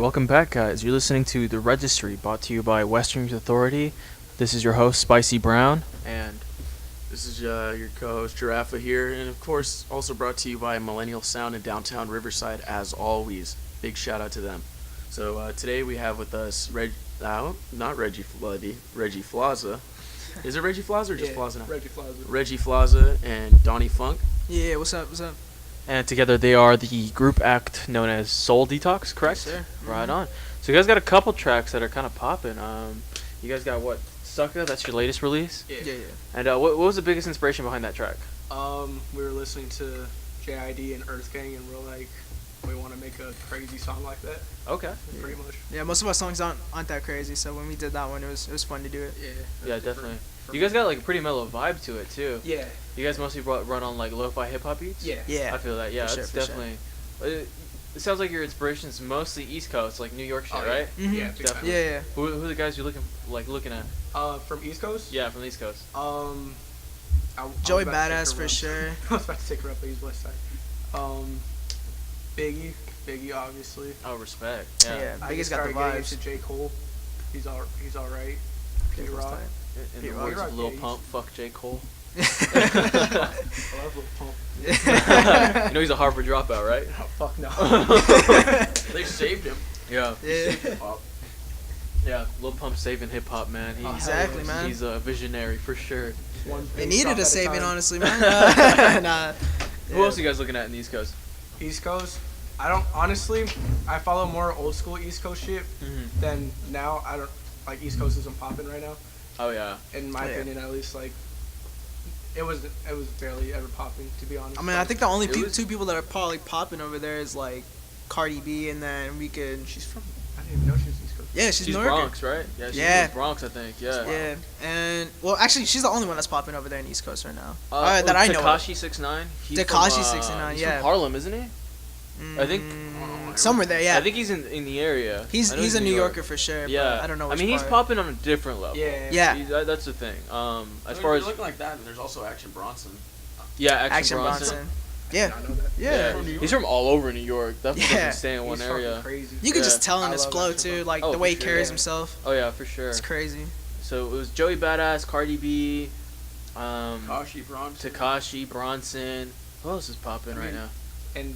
welcome back, guys. You're listening to The Registry, brought to you by Western Youth Authority. This is your host, Spicy Brown, and this is your co-host, Girafa here, and of course, also brought to you by Millennial Sound in downtown Riverside, as always. Big shout out to them. So today we have with us not Regi Flazza. Is it Regi Flazza or just Flazza now? Regi Flazza. Regi Flazza and Dunnie Funke. Yeah, what's up? And together they are the group act known as Soul Detox, correct? Yes, sir. Right on. So you guys got a couple tracks that are kind of popping. You guys got what? Sucker, that's your latest release? Yeah. And what was the biggest inspiration behind that track? We were listening to JID and Earth Gang, and we're like, we want to make a crazy song like that. Okay. Pretty much. Yeah, most of our songs aren't that crazy, so when we did that one, it was fun to do it. Yeah, definitely. You guys got like a pretty mellow vibe to it too. Yeah. You guys mostly run on like lo-fi hip hop beats. Yeah. I feel that. Yeah, For it's sure. definitely. It sounds like your inspiration's mostly East Coast, like New York shit, right? Mm-hmm. Yeah, Definitely. Yeah. Who are the guys you're looking at? From East Coast? Yeah, from the East Coast. Joey Badass for sure. I was about to take her up, but he's West Side. Biggie, obviously. Oh, respect. Yeah. I Biggie's just got the started getting vibes. into J. Cole. He's alright. P-Rock. In the P-Rock. words of P-Rock, Lil yeah, Pump, fuck J. Cole. I love Lil Pump. You know he's a Harvard dropout, right? Oh, fuck no. They saved him. Yeah. Yeah. Hip-hop. Yeah, Lil Pump saving hip hop, man. Exactly, man. He's a visionary for sure. One They bass needed drop a at saving, time. honestly, man. Nah. Who else are you guys looking at in the East Coast? East Coast. I follow more old school East Coast shit than now. I don't like East Coast isn't popping right now. Oh yeah. In my opinion, at least, like it was barely ever popping, to be honest. I mean, I think the only It was- two people that are probably popping over there is like Cardi B, and then we could. She's from. I didn't even know she was East Coast. Yeah, she's New Yorker. Bronx, right? Yeah, she's Yeah. Bronx, I think. Yeah. Yeah, and well, actually, she's the only one that's popping over there in East Coast right now. That I know. Tekashi 6ix9ine. Tekashi 6ix9ine, He's yeah. from Harlem, isn't he? I think. Somewhere there, yeah. I think he's in the area. He's I know a New York. Yorker for sure. Yeah. But I don't know. I Which mean, he's part. popping on a different level. Yeah. That's the thing. As If far you're as looking like that, and there's also Action Bronson. Action Bronson. Bronson. Yeah. I know that. Yeah. From New York. He's from all over New York. Definitely Yeah. doesn't stay in one He's area. fucking crazy. You could Yeah. just tell in I his love flow Action too, Bronson. like Oh, the way he for sure. carries Yeah. himself. Oh yeah, for sure. It's crazy. So it was Joey Badass, Cardi B, Tekashi Bronson. Tekashi, Bronson. Who else is popping right now? And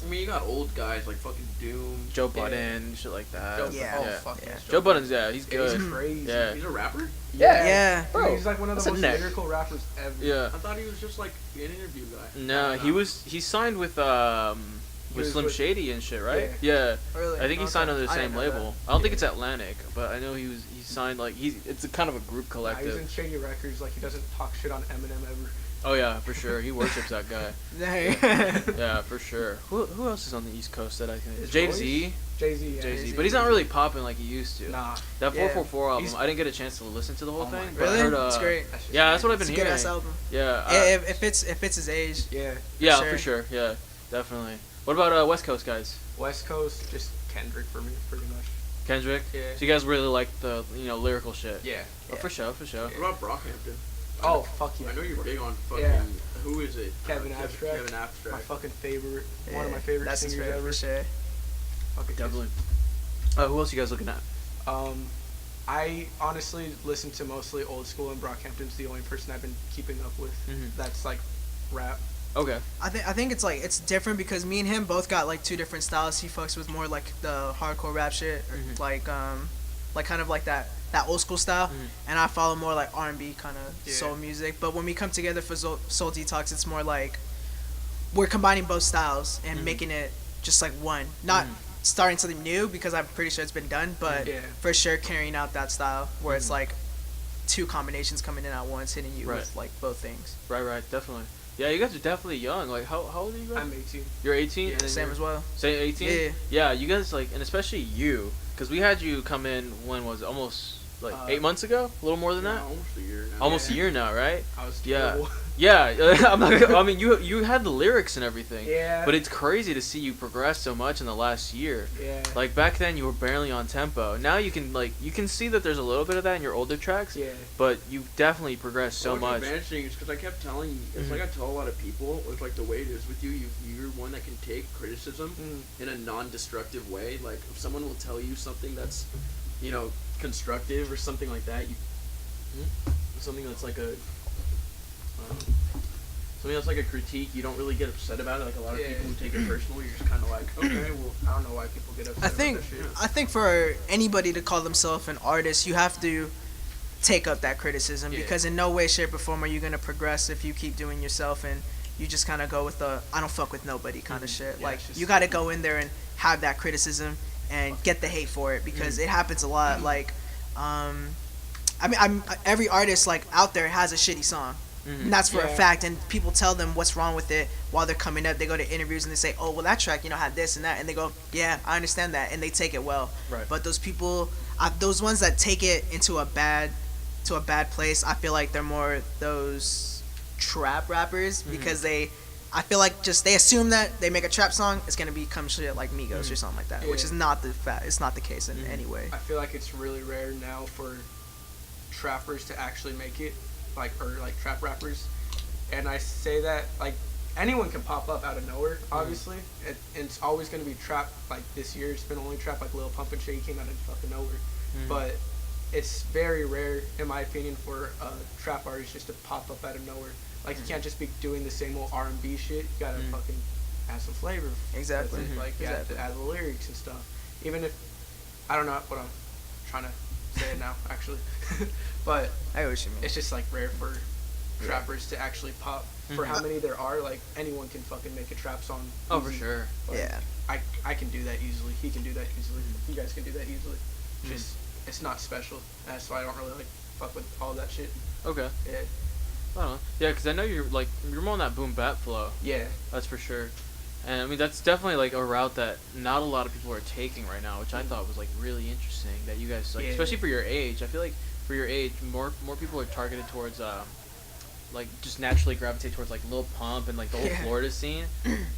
I mean, you got old guys like fucking Doom. Joe Budden, shit like that. Joe Yeah. oh Yeah. fuck Yeah. yes, Joe Budden's he's Yeah, good. he's crazy. Yeah. He's a rapper? Yeah. Bro, He's like one of that's the a most neck. lyrical rappers ever. Yeah. I thought he was just like an interview guy. No, I don't know. he signed with was Slim with- Shady and shit, right? Yeah. Yeah. Really? I think he Okay. signed under the I same didn't know label. that. I don't think Yeah. it's Atlantic, but I know he signed like it's a kind of a group Nah, he's collective. in Shady Records. Like he doesn't talk shit on Eminem ever. Oh yeah, for sure. He worships that guy. Hey. Yeah, for sure. Who else is on the East Coast that I can? Is Jay Royce? Z. Jay-Z. Yeah. Jay Z, but he's not really popping like he used to. Nah. That Yeah. 444 album, He's- I didn't get a chance to listen to the whole Oh my thing. God. But I Really? heard, It's great. That's just yeah, that's what I've It's been a good hearing. ass album. Yeah. If it's his age. Yeah. Yeah, sure. for sure. Yeah, definitely. What about West Coast guys? West Coast, just Kendrick for me, pretty much. Kendrick. Yeah. So you guys really like the lyrical shit. Yeah. Oh, for sure, for sure. What about Brockhampton? Oh fuck yeah. I know you're big on fucking. Yeah. Who is it? Kevin Abstract. Kevin My Abstract. fucking favorite. Yeah. One of my favorite That's his singers favorite ever. for sure. Fucking Definitely. Who else you guys looking at? I honestly listen to mostly old school, and Brockhampton's the only person I've been keeping up with. Mhm. That's like rap. Okay. I think it's like it's different because me and him both got like two different styles. He fucks with more like the hardcore rap shit, or like kind of like that old school style, and I follow more like R&B kind of soul music. But when we come together for Soul Detox, it's more like we're combining both styles and making it just like one, not starting something new because I'm pretty sure it's been done, but Yeah. for sure carrying out that style where it's like two combinations coming in at once, hitting you Right. with like both things. Right, definitely. Yeah, you guys are definitely young. Like, how old are you guys? I'm 18. You're 18? Yeah, and then Same you're- as well. Say 18? Yeah. Yeah, you guys, like, and especially you, because we had you come in, when was it? Almost, like 8 months ago, a little more than that. Almost a year now. Almost a year now, right? I was Yeah. terrible. Yeah, I'm not. I mean, you had the lyrics and everything. Yeah. But it's crazy to see you progress so much in the last year. Yeah. Like back then, you were barely on tempo. Now you can see that there's a little bit of that in your older tracks. Yeah. But you've definitely progressed so What's much. advantage is because I kept telling you, it's like I tell a lot of people, it's like the way it is with you, you're one that can take criticism in a non-destructive way. Like if someone will tell you something that's, constructive or something like that, something that's like a, something that's like a critique, you don't really get upset about it. Like a lot of people who take it personal, you're just kind of like, okay, well, I don't know why people get upset I think about that shit. I think for anybody to call themselves an artist, you have to take up that criticism because in no way, shape, or form are you gonna progress if you keep doing yourself and you just kind of go with the I don't fuck with nobody kind of shit. Yeah, Like it's just you got to go in there and have that criticism and get the hate for it because it happens a lot. Like, every artist like out there has a shitty song. And that's for a fact, and people tell them what's wrong with it while they're coming up. They go to interviews and they say, "Oh, well, that track, had this and that," and they go, "Yeah, I understand that," and they take it well. Right. But those people, those ones that take it into a bad place, I feel like they're more those trap rappers because I feel like just they assume that they make a trap song, it's gonna become shit like Migos or something like that, which is not the fact. It's not the case in any way. I feel like it's really rare now for trappers to actually make it. Like trap rappers, and I say that like anyone can pop up out of nowhere. Obviously, and it's always gonna be trap. Like this year, it's been only trap. Like Lil Pump and shit, he came out of fucking nowhere. But it's very rare, in my opinion, for a trap artist just to pop up out of nowhere. Like you can't just be doing the same old R&B shit. You gotta fucking add some flavor. Exactly. Like you have to add the lyrics and stuff. Even if I don't know what I'm trying to say it now, actually. But I know what you mean. it's just like rare for trappers to actually pop. For how many there are, like anyone can fucking make a trap song. Oh, for easy. sure. Like, Yeah. I can do that easily. He can do that easily. You guys can do that easily. Just it's not special. That's why I don't really like fuck with all that shit. Okay. Yeah. I don't know. Yeah, because I know you're more on that boom bap flow. Yeah. That's for sure. And I mean that's definitely like a route that not a lot of people are taking right now, which I thought was like really interesting. That you guys like, especially for your age. I feel like for your age, more people are targeted towards like just naturally gravitate towards like Lil Pump and like the whole Florida scene.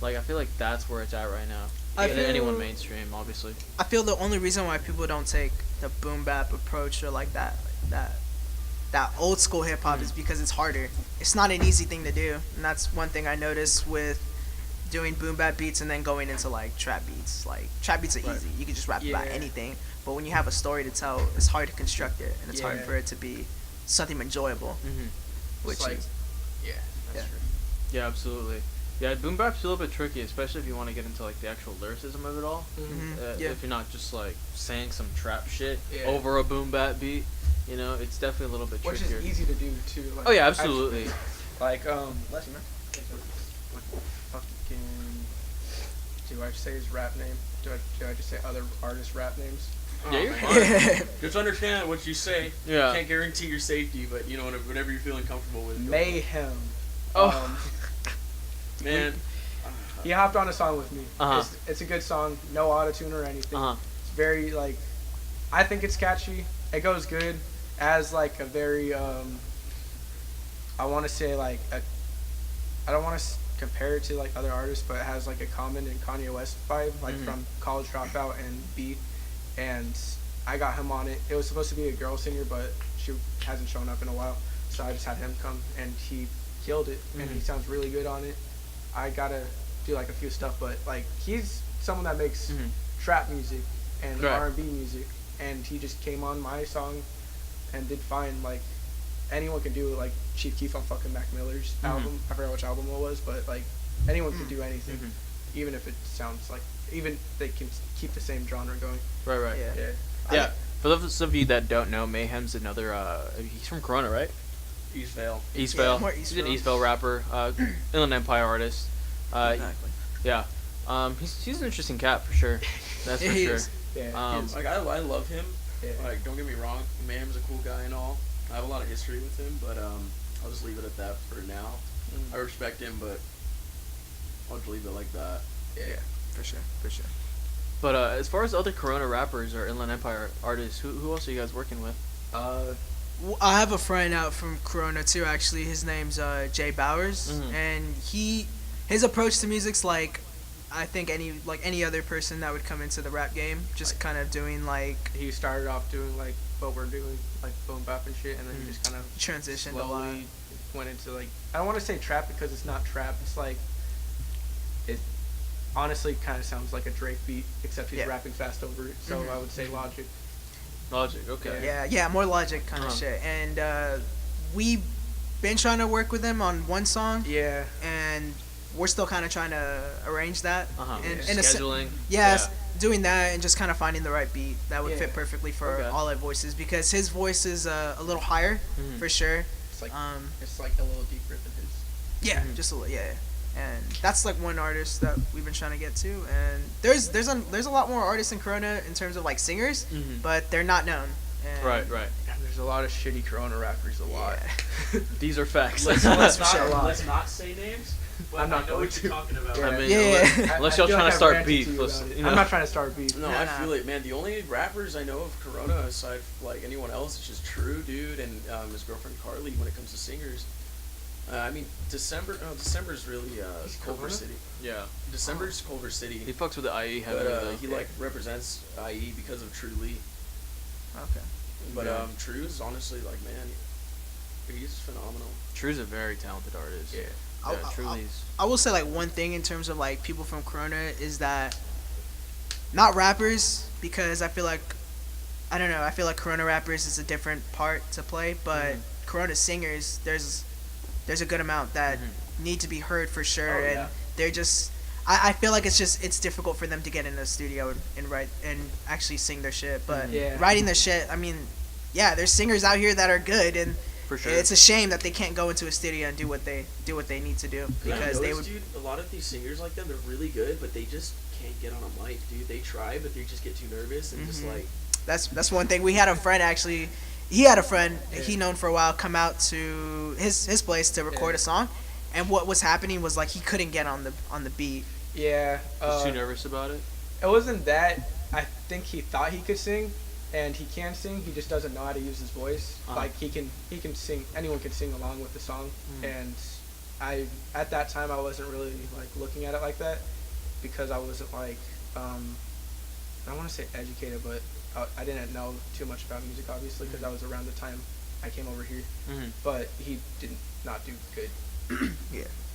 Like I feel like that's where it's at right now. Than anyone mainstream, obviously. I feel the only reason why people don't take the boom bap approach or like that old school hip hop is because it's harder. It's not an easy thing to do, and that's one thing I noticed with doing boom bap beats and then going into like trap beats. Like trap beats are easy; you can just rap about anything. But when you have a story to tell, it's hard to construct it, and it's hard for it to be something enjoyable. Which like, is that's true. Yeah, absolutely. Yeah, boom bap's a little bit tricky, especially if you want to get into like the actual lyricism of it all. If you're not just like saying some trap shit over a boom bap beat, it's definitely a little bit Which trickier. is easy to do too. Like, Oh yeah, absolutely. Bless you, man. Fucking. Do I just say his rap name? Do I just say other artists' rap names? Yeah, you're fine. Just understand what you say. Yeah. Can't guarantee your safety, but whatever you're feeling comfortable with. Mayhem. Man. He hopped on a song with me. Uh-huh. It's a good song. No auto-tune or anything. It's very like, I think it's catchy. It goes good as like a very I want to say like I don't want to compare it to like other artists, but it has like a Common and Kanye West vibe, like from College Dropout and B. And I got him on it. It was supposed to be a girl singer, but she hasn't shown up in a while, so I just had him come, and he killed it. And he sounds really good on it. I gotta do like a few stuff, but like he's someone that makes trap music and R&B music, and he just came on my song and did fine. Like anyone can do it. Like Chief Keef on fucking Mac Miller's album. I forgot which album it was, but like anyone can do anything, even if it sounds like they can keep the same genre going. Right. Yeah. For those of you that don't know, Mayhem's another. He's from Corona, right? Eastvale. Eastvale. more He's an Eastvale. Eastvale rapper, Inland Empire artist. Exactly. Yeah. He's an interesting cat for sure. That's for He sure. is. Yeah. Like I love him. Yeah. Like don't get me wrong, Mayhem's a cool guy and all. I have a lot of history with him, but I'll just leave it at that for now. I respect him, but I'll just leave it like that. Yeah. For sure. But as far as other Corona rappers or Inland Empire artists, who else are you guys working with? I have a friend out from Corona too. Actually, his name's Jay Bowers, and his approach to music's like, I think any other person that would come into the rap game, just kind of doing like He started off doing like what we're doing, like boom-bap and shit, and then he just kind of transitioned a lot. slowly went into like, I don't want to say trap because it's not trap. It's like, it honestly kind of sounds like a Drake beat, except he's rapping fast over it. So I would say Logic. Logic, okay. Yeah, more Logic kind of shit. And we been trying to work with him on one song. Yeah. And we're still kind of trying to arrange that. And Scheduling. Doing that and just kind of finding the right beat that would fit perfectly for all our voices, because his voice is a little higher for sure. It's like a little deeper than his. Yeah, just a little. Yeah. And that's like one artist that we've been trying to get to, and there's a lot more artists in Corona in terms of like singers, but they're not known. And Right. And there's a lot of shitty Corona rappers. A lot. These are facts. Let's not say names. But I'm not I know going what to. you're talking about. I mean, Yeah. unless I y'all feel trying like to I've start ranted beef. to you Let's, about it. you know. I'm not trying to start beef. No, I feel it, man. The only rappers I know of Corona, aside like anyone else, is just True, dude, and his girlfriend Carly. When it comes to singers, I mean, December's really Culver Corona? City. Yeah. December's Culver City. He fucks with the IE heavily, But though. he like represents IE because of True Lee. Okay. But True's honestly like, man, he's phenomenal. True's a very talented artist. Yeah. Yeah, truly is. I will say like one thing in terms of like people from Corona is that not rappers, because I feel like I feel like Corona rappers is a different part to play, but Corona singers there's a good amount that need to be heard for sure, and they're just I feel like it's difficult for them to get in the studio and write and actually sing their shit, but writing their shit, I mean, there's singers out here that are good, and For sure. it's a shame that they can't go into a studio and do what they need to do, because they would. Dude, a lot of these singers like them, they're really good, but they just can't get on a mic, dude. They try, but they just get too nervous and just like. That's one thing. We had a friend actually. He had a friend he known for a while come out to his place to record a song, and what was happening was like he couldn't get on the beat. Yeah. He's too nervous about it. It wasn't that. I think he thought he could sing, and he can sing. He just doesn't know how to use his voice. Like he can sing. Anyone can sing along with the song. And at that time I wasn't really like looking at it like that, because I wasn't like I don't want to say educated, but I didn't know too much about music, obviously, because I was around the time I came over here. But he did not do good.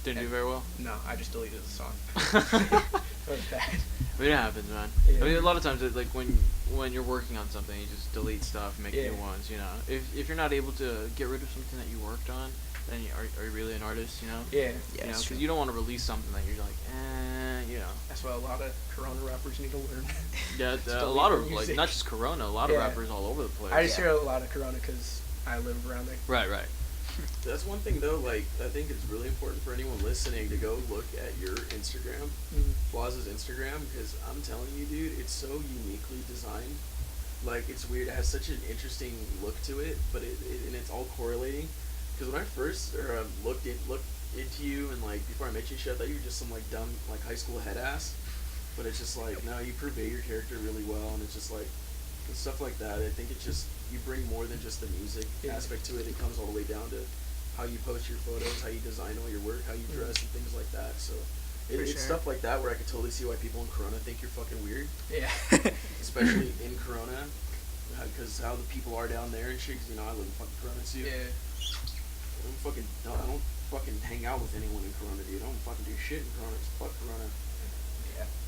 Didn't do very well. No, I just deleted the song. It was bad. But it happens, man. Yeah. I mean, a lot of times, like when you're working on something, you just delete stuff, make new ones. You know, if you're not able to get rid of something that you worked on, then are you really an artist? You know. Yeah. You know, because you don't want to release something that you're like, you know. That's what a lot of Corona rappers need to learn. Yeah, a delete lot your of like music. not just Corona, a lot of rappers all over the place. I just hear a lot of Corona because I live around there. Right. That's one thing though. Like I think it's really important for anyone listening to go look at your Instagram, Flazza's Instagram, because I'm telling you, dude, it's so uniquely designed. Like it's weird. It has such an interesting look to it, but and it's all correlating. Because when I first looked into you and like before I met you, shit, I thought you were just some like dumb like high school head ass. But it's just like no, you purvey your character really well, and it's just like and stuff like that. I think it's just you bring more than just the music aspect to it. It comes all the way down to how you post your photos, how you design all your work, how you dress, and things like that. So it's stuff like that where I could totally see why people in Corona think you're fucking weird. Yeah. Especially in Corona, because how the people are down there and shit. 'Cause, you know, I live in fucking Corona too. Yeah. I don't fucking hang out with anyone in Corona, dude. I don't fucking do shit in Corona. It's fuck Corona.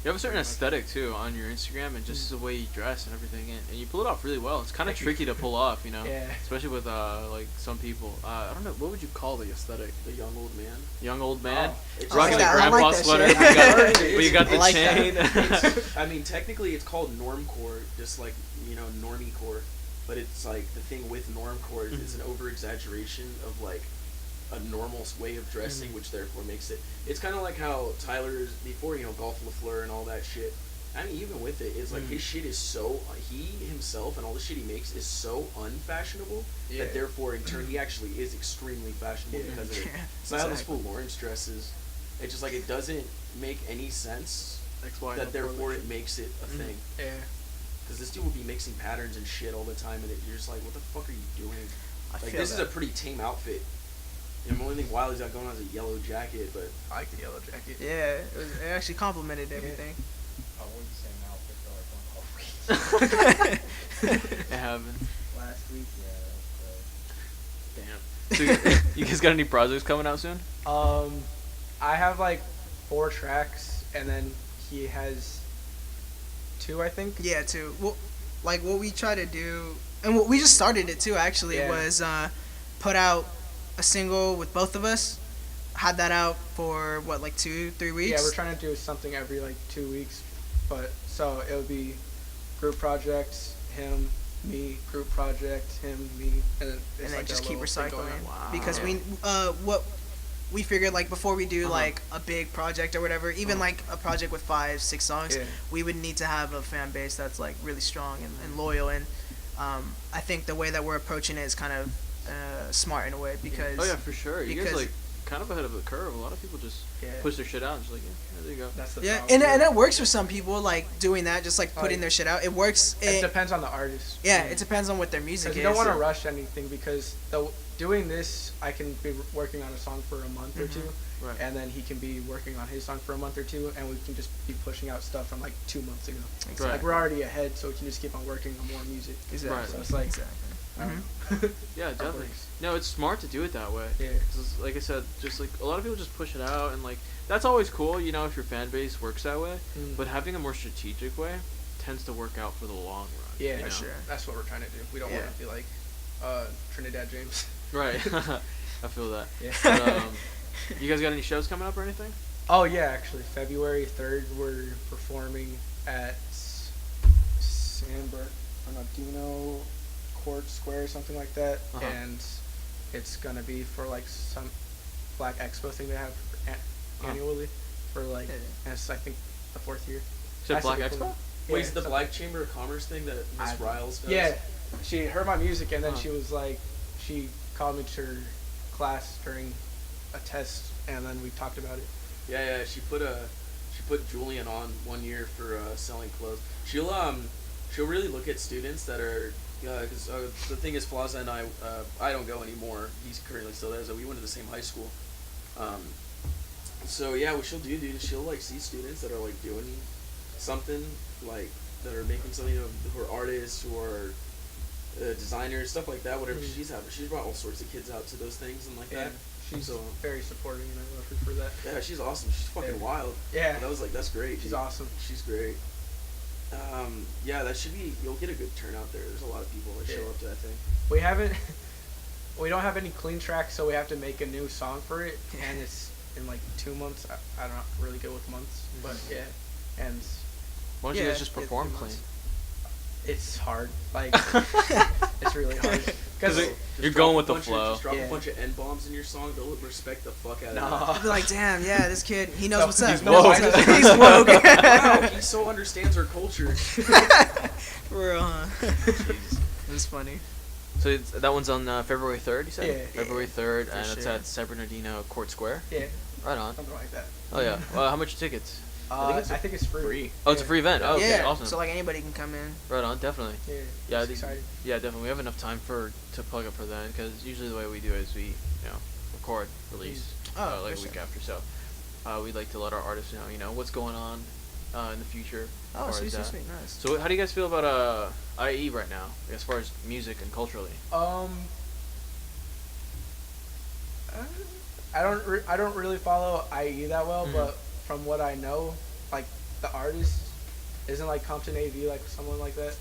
You have a certain aesthetic too on your Instagram, and just the way you dress and everything, and you pull it off really well. It's kind of tricky to pull off, you know. Yeah. Especially with like some people. I don't know, what would you call the aesthetic? The young old man. Young old man, It's rocking like a that. I grandpa like that sweater. shit. But you got the I like chain. I mean, technically, it's called normcore, just like normiecore, but it's like the thing with normcore is it's an over exaggeration of like a normal way of dressing, which therefore makes it. It's kind of like how Tyler's before Golf LaFleur and all that shit. I mean, even with it, it's like his shit is so he himself and all the shit he makes is so unfashionable that therefore in turn he actually is extremely fashionable because of it. So how this fool Lawrence dresses, it's just like it doesn't make any sense. XY That therefore it makes it a thing. Yeah. because this dude will be mixing patterns and shit all the time, and you're just like, what the fuck are you doing? Like, feel this is that. a pretty tame outfit. The only thing Wiley's got going on is a yellow jacket, but I like the yellow jacket. Yeah, it actually complimented everything. I wore the same outfit for like 1 whole week. It happened. Last week, yeah. Damn. So you guys got any projects coming out soon? I have like 4 tracks, and then he has 2, I think. Yeah, too. Well, like what we try to do, and what we just started it too. Actually, Yeah. was put out a single with both of us. Had that out for what, like 2-3 weeks. Yeah, we're trying to do something every like 2 weeks, but so it would be group projects, him, me, group project, him, me, and then, it's and then like just a keep little thing going recycling. on. Because Yeah. what we figured, like before we do Uh-huh. like a big project or whatever, even like a project with 5-6 songs, Yeah. we would need to have a fan base that's like really strong and loyal. And I think the way that we're approaching it is kind of smart in a way, because Oh yeah, for sure. You guys because- like kind of ahead of the curve. A lot of people just Yeah. push their shit out and just like, yeah, there you go. That's the yeah, problem. and it works for some people, like doing that, just like Oh, putting yeah. their shit out. It works. It depends on the artist. Yeah, it depends on what their music Because is. you don't want to rush anything, because doing this, I can be working on a song for a month or Mhm. 2, Right. and then he can be working on his song for a month or 2, and we can just be pushing out stuff from like 2 months ago. Exactly. Like we're already ahead, so we can just keep on working on more music. Exactly. Right. So it's like, Exactly. I don't know. Yeah, How it definitely. works. No, it's smart to do it that way. Yeah. 'Cause like I said, just like a lot of people just push it out, and like that's always cool, you know, if your fan base works that way. Mm. But having a more strategic way tends to work out for the long run. Yeah, you know? sure. That's what we're trying to do. We don't Yeah. want to be like Trinidad James. Right. I feel that. Yeah. But, you guys got any shows coming up or anything? Oh yeah, actually, February 3rd we're performing at San Bernardino Court Square, something like that, Uh-huh. and it's gonna be for like some Black Expo thing they have annually for like, Yeah. and it's I think the 4th year. So That's Black super Expo? cool. wait, Yeah, is it the so- Black Chamber of Commerce thing that Miss I- Riles does? Yeah, she heard my music, and then Huh. she was like, she called me to her class during a test, and then we talked about it. Yeah, she put Julian on 1 year for selling clothes. She'll really look at students that are, because the thing is, Flazza and I don't go anymore. He's currently still there, so we went to the same high school. So yeah, what she'll do, dude, is she'll like see students that are like doing something, like that are making something, who are artists, who are designers, stuff like that. Whatever Mhm. she's having, she's brought all sorts of kids out to those things and like Yeah, that. she's So very supporting, and I love her for that. yeah, she's awesome. She's fucking Yeah. wild. Yeah. And I was like, that's great. She's dude. awesome. She's great. Yeah, that should be. You'll get a good turnout there. There's a lot of people that show Yeah. up to that thing. We don't have any clean tracks, so we have to make a new song for it, and it's in like 2 months. I'm not really good with months, but yeah, and Why don't you Yeah, guys just yeah, perform 3 clean? months. it's hard. Like it's really hard. Because You're going with the flow. Just drop Yeah. a bunch of N-bombs in your song. They'll respect the fuck out of no, I'd be like, damn, yeah, this kid, he knows No, what's up. he's He knows woke. what's up. He's woke. that. Wow, he so understands our culture. For real, huh? That's funny. So that one's on February 3rd, you said? Yeah. February 3rd, For and it's sure. at San Bernardino Court Square. yeah, Right on. something like that. Oh yeah. Well, how much are tickets? I think it's free. free. Oh, it's a free event. Oh, okay, Yeah, awesome. so like anybody can come in. Right on, definitely. Yeah, Yeah, I it's think- exciting. Yeah, definitely. We have enough time to plug up for then, because usually the way we do it is we, record, release, Oh, like a for week sure. after. So, we'd like to let our artists know, what's going on in the future. as Oh, far sweet, as sweet, that. sweet, nice. So, how do you guys feel about IE right now, as far as music and culturally? I don't really follow IE that well, Mhm. but from what I know, like the artist isn't like Compton AV, like someone like that.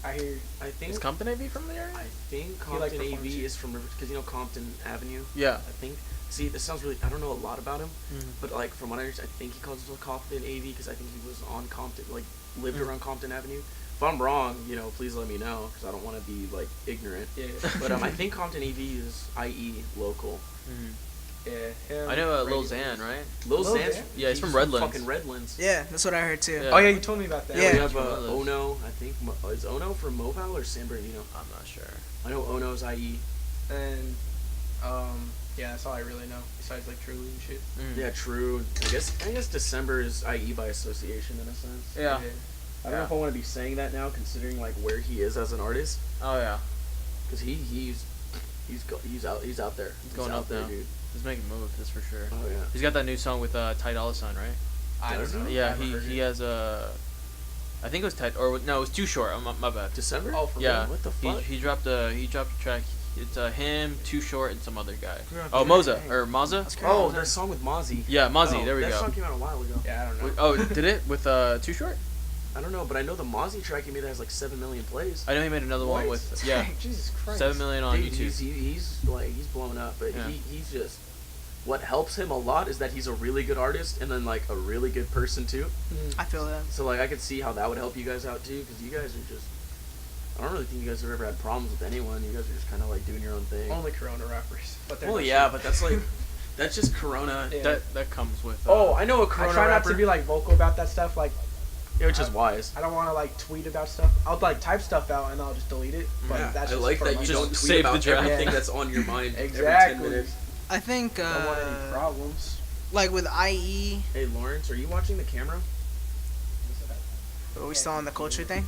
I hear. I think. Is Compton AV from the area? I think He, like, Compton performs AV it. is from River, because Compton Avenue. Yeah. I think. See, this sounds really. I don't know a lot about him, Mhm. but like from what I understand, I think he calls himself Compton AV because I think he was on Compton, like lived Mm. around Compton Avenue. If I'm wrong, please let me know because I don't want to be like ignorant. Yeah. But I think Compton AV is IE local. Mhm. Yeah. Him, I know Lil Reggie Xan, Flazza. right? Lil Lil Xan's, Xan? Yeah, he's from Redlands. Fucking Redlands. Yeah, that's what I heard too. Yeah. Oh yeah, you told me about that. Yeah. We have From Redlands. Ono. I think is Ono from Mobile or San Bernardino? I'm not sure. I know Ono's IE. And yeah, that's all I really know besides like Truly and shit. Mm. Yeah, true. I guess December is IE by association in a sense. Yeah. I don't know if I want to be saying that now, considering like where he is as an artist. Oh yeah, Because he's out there. he's going out up there, now. dude. He's making moves, that's for sure. Oh yeah. He's got that new song with Ty Dolla $ign, right? I Does don't know. he? Yeah, I haven't heard he it. has a. I think it was Ty, or no, it was Too Short. My bad. December? Oh, for Yeah, real? What the fuck? He dropped a track. It's him, Too Short, and some other guy. Yeah, Oh, dang. Moza or Maza? That's Oh, crazy. that song with Mozzie. Yeah, Mozzie. Oh, there we that go. song came out a while ago. Yeah, I don't know. Oh, did it with Too Short? I don't know, but I know the Mozzie track he made that has like 7 million plays. I know he made another one What? with Dang, Jesus Christ. 7 million on Dude, YouTube. he's blown up, but Yeah. he's just. What helps him a lot is that he's a really good artist and then like a really good person too. I feel that. So like I could see how that would help you guys out too, because you guys are just. I don't really think you guys have ever had problems with anyone. You guys are just kind of like doing your own thing. Only Corona rappers. But they're Well, not yeah, shit. but that's like, that's just Corona. Yeah. That comes with. Oh, I know a I Corona try rapper. not to be like vocal about that stuff. Like, yeah, which is wise. I don't want to like tweet about stuff. I'll like type stuff out and I'll just delete it. But Yeah, that's I just like for that my- you Just don't tweet save the about draft. everything Yeah. that's on your mind every 10 Exactly. minutes. I think Don't want any problems. like with IE, Hey Lawrence, are you watching the camera? are we still on the culture thing?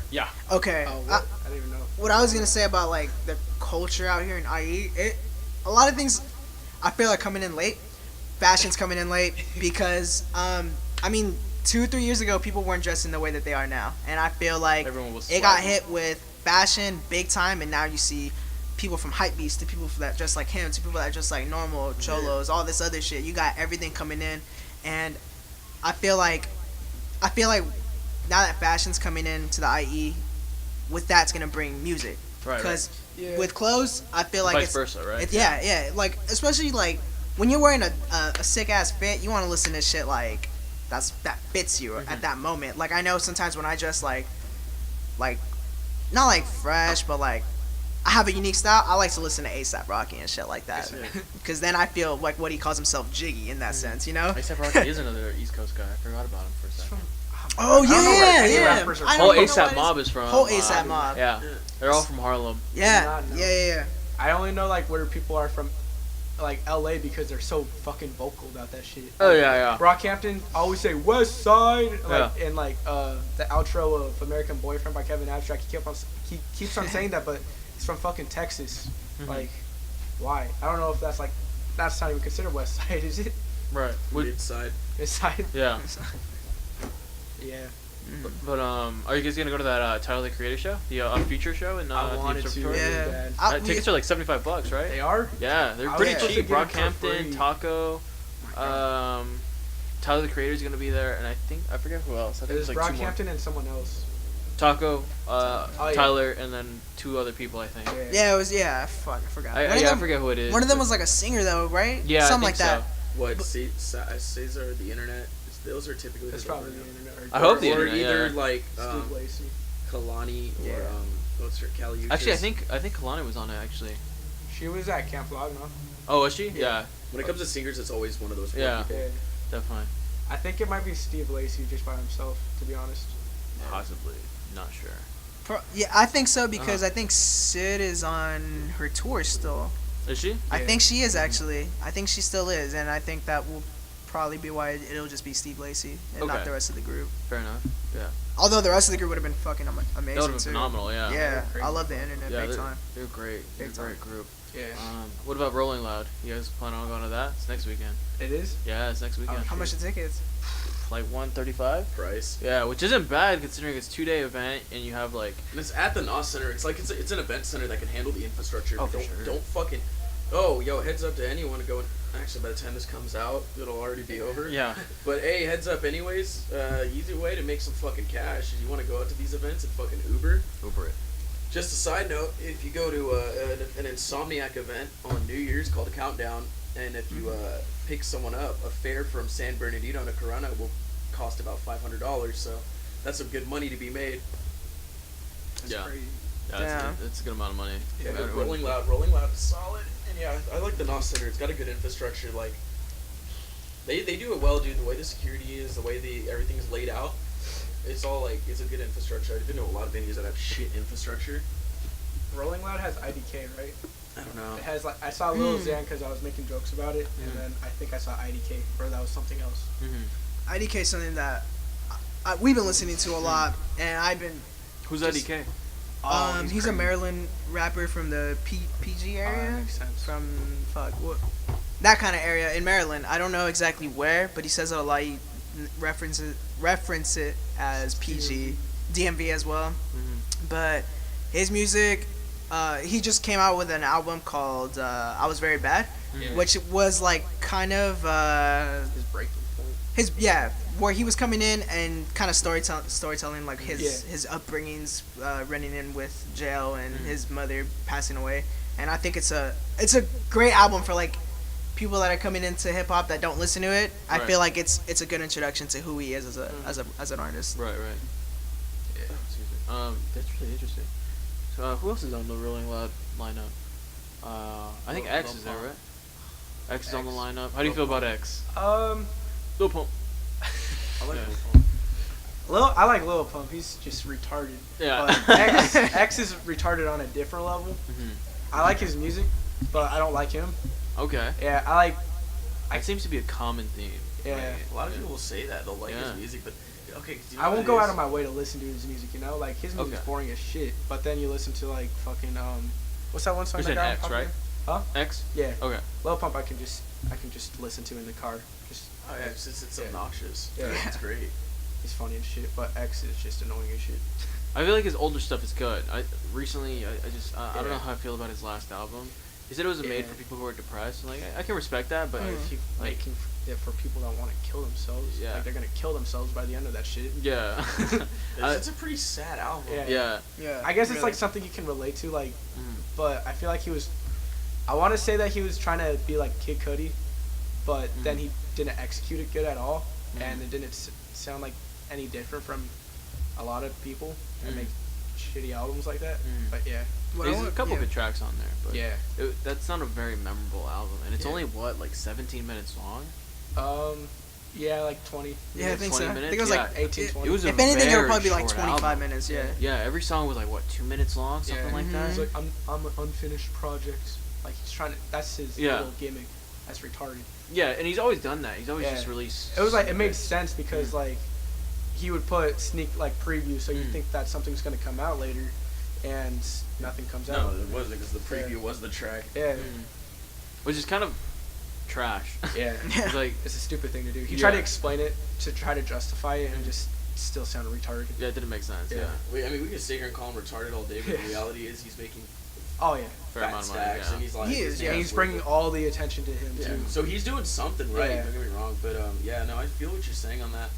Yeah. Okay. Oh, what? I didn't even know. What I was gonna say about like the culture out here in IE, a lot of things I feel like coming in late. Fashion's coming in late because I mean 2-3 years ago people weren't dressing the way that they are now, and I feel like Everyone was it got sweating. hit with fashion big time, and now you see people from hypebeast to people that dress like him to people that dress like normal cholos, all this other shit. You got everything coming in, and I feel like now that fashion's coming into the IE, with that's gonna bring music. Right. Because Yeah. with clothes, I feel like Vice it's versa, right? yeah, like especially like when you're wearing a sick ass fit, you want to listen to shit like that fits you at that moment. Like I know sometimes when I dress like not like fresh, but like I have a unique style. I like to listen to A$AP Rocky and shit like that, because then I feel like what he calls himself jiggy in that sense, you know? A$AP Rocky is another East Coast guy. I forgot about him for a second. Oh I don't know where any yeah. rappers are I from. Whole don't know A$AP what Mob is from. Whole A$AP Mob. Yeah, they're all from Harlem. Yeah, Not know. yeah. I only know like where people are from, like LA, because they're so fucking vocal about that shit. Oh yeah. Brockhampton always say West Side, like Yeah. and like the outro of American Boyfriend by Kevin Abstract. He keeps on saying that, but he's from fucking Texas. Like, why? I don't know if that's not even considered West Side, is it? Right. Mid side. West Side. Yeah. Yeah. But are you guys gonna go to that Tyler the Creator show, the Future show in I the wanted to. observatory? Yeah. Really bad. Tickets are like $75, right? They are. Yeah, they're I was pretty supposed to cheap. get it for Brockhampton, free. Taco, Tyler the Creator's gonna be there, and I forget who else. I think There's it's like two more. Brockhampton and someone else. Taco, yeah. Tyler, and then 2 other people, I think. Yeah, it was I forgot. I One of them- forget who it is. One of them but- was like a singer though, right? Yeah, something I like think that. so. What? Caesar, the internet. Those are typically. It's the probably government. the internet. I hope the or internet, either yeah. like Steve Lacy. Kalani or Yeah. what's her Caliuchis. Actually, I think Kalani was on it actually. She was at Camp Log, no? Oh, was she? Yeah, When it comes to singers, it's always one of those. Four Yeah. people. Yeah. definitely. I think it might be Steve Lacy just by himself, to be honest. Possibly. Not sure. Yeah, I think so because I think Sid is on her tour still. Is she? I Yeah. think she is actually. I think she still is, and I think that will probably be why it'll just be Steve Lacy and not Okay. the rest of the group. Fair enough. Yeah. Although the rest of the group would have been fucking That amazing would have been too. phenomenal. Yeah. Yeah, Crazy. I love the internet Yeah, big they're, time. they're great. They're a Big great time. group. Yeah. What about Rolling Loud? You guys plan on going to that? It's next weekend. It is? Yeah, it's next weekend. How much the tickets? Like 135. Price. Yeah, which isn't bad considering it's 2-day event and you have like. And it's at the NOS Center. It's like it's an event center that can handle the infrastructure. Oh, but for don't, sure. don't fucking. Oh, yo, heads up to anyone going. Actually, by the time this comes out, it'll already be over. Yeah. But hey, heads up, anyways. Easy way to make some fucking cash is you want to go out to these events and fucking Uber. Uber it. Just a side note, if you go to an Insomniac event on New Year's called a Countdown, and if you pick someone up, a fare from San Bernardino to Corona will cost about $500. So that's some good money to be made. That's Yeah. crazy. Yeah, it's a good amount of money. Yeah, but Everyone- Rolling Loud is solid. And yeah, I like the NOS Center. It's got a good infrastructure. Like, they do it well, dude. The way the security is, the way everything's laid out, it's all like, it's a good infrastructure. I've been to a lot of venues that have shit infrastructure. Rolling Loud has IDK, right? I don't know. It has like I saw Lil Xan because I was making jokes about it, and then I think I saw IDK, or that was something else. Mhm. IDK is something that we've been listening to a lot, and I've been. Who's Just- IDK? He's a Maryland rapper from the PG area. Makes sense. From that kind of area in Maryland. I don't know exactly where, but he says it a lot. He reference it as PG, DMV as well. But his music, he just came out with an album called "I Was Very Bad," which was like kind of His breaking point. where he was coming in and kind of storytelling like his upbringings, running in with jail and his mother passing away. And I think it's a great album for like people that are coming into hip hop that don't listen to it. I Right. feel like it's a good introduction to who he is as an artist. Right. Yeah. That's really interesting. So who else is on the Rolling Loud lineup? I think X is there, right? X is on the lineup. How do you feel about X? Lil Pump. I like Yeah. Lil Pump. I like Lil Pump. He's just retarded. Yeah. But X is retarded on a different level. Mhm. I like his music, but I don't like him. Okay. Yeah, I like. It seems to be a common theme. Yeah. Right? A lot of people will say that they'll like Yeah. his music, but okay. 'Cause you know I what won't it go is? out of my way to listen to his music. You know, like his music's Okay. boring as shit. But then you listen to like fucking what's that one song? You that said got X, popular? right? Huh? X. Yeah. Okay. Lil Pump, I can just listen to in the car. Just Oh yeah, since it's Yeah. obnoxious. Yeah. It's great. he's funny and shit. But X is just annoying as shit. I feel like his older stuff is good. I don't Yeah. know how I feel about his last album. He said it was made Yeah. for people who are depressed. Like I can respect that, but Keep like making it for people that want to kill themselves. Yeah. Like they're gonna kill themselves by the end of that shit. yeah. It's a pretty sad album. Yeah. Yeah. Yeah. I guess it's really. like something you can relate to, like, Mhm. but I feel like he was. I want to say that he was trying to be like Kid Cudi, but then Mhm. he didn't execute it good at all, Mhm. and it didn't sound like any different from a lot of people that Mhm. make shitty albums like that. Mhm. But yeah, There's a couple good tracks on there, but yeah. that's not a very memorable album, and it's Yeah. only like 17 minutes long. Yeah, like 20. Yeah, I think 20 so. I minutes? think it was Yeah. like 18, it- 20. It was a If anything, it would very probably be like short 25 album. minutes. Yeah. Yeah, every song was like what 2 minutes long, something Yeah. like that. He's like, I'm an unfinished project. Like he's trying to. That's his Yeah. little gimmick. That's retarded. Yeah, and he's always done that. He's always Yeah. just released. It was like it made snippets. sense because like he would put sneak like preview, so you Mm. think that something's gonna come out later, and nothing comes No, out. it wasn't because the preview Yeah. was the track. Yeah, Which is kind of trash. yeah. It's like It's a stupid thing to do. He tried to Yeah. explain it to try to justify it, and just still sounded retarded. yeah, it didn't make sense. Yeah. Yeah. We could sit here and call him retarded all day, but the reality is he's making Oh yeah. Fair fat amount of money. stacks, Yeah. and he's like, He is, his yeah. And name's he's worth bringing it. all the attention to him Yeah. too. So he's doing something right. Yeah. Don't get me wrong, but yeah, no, I feel what you're saying on that.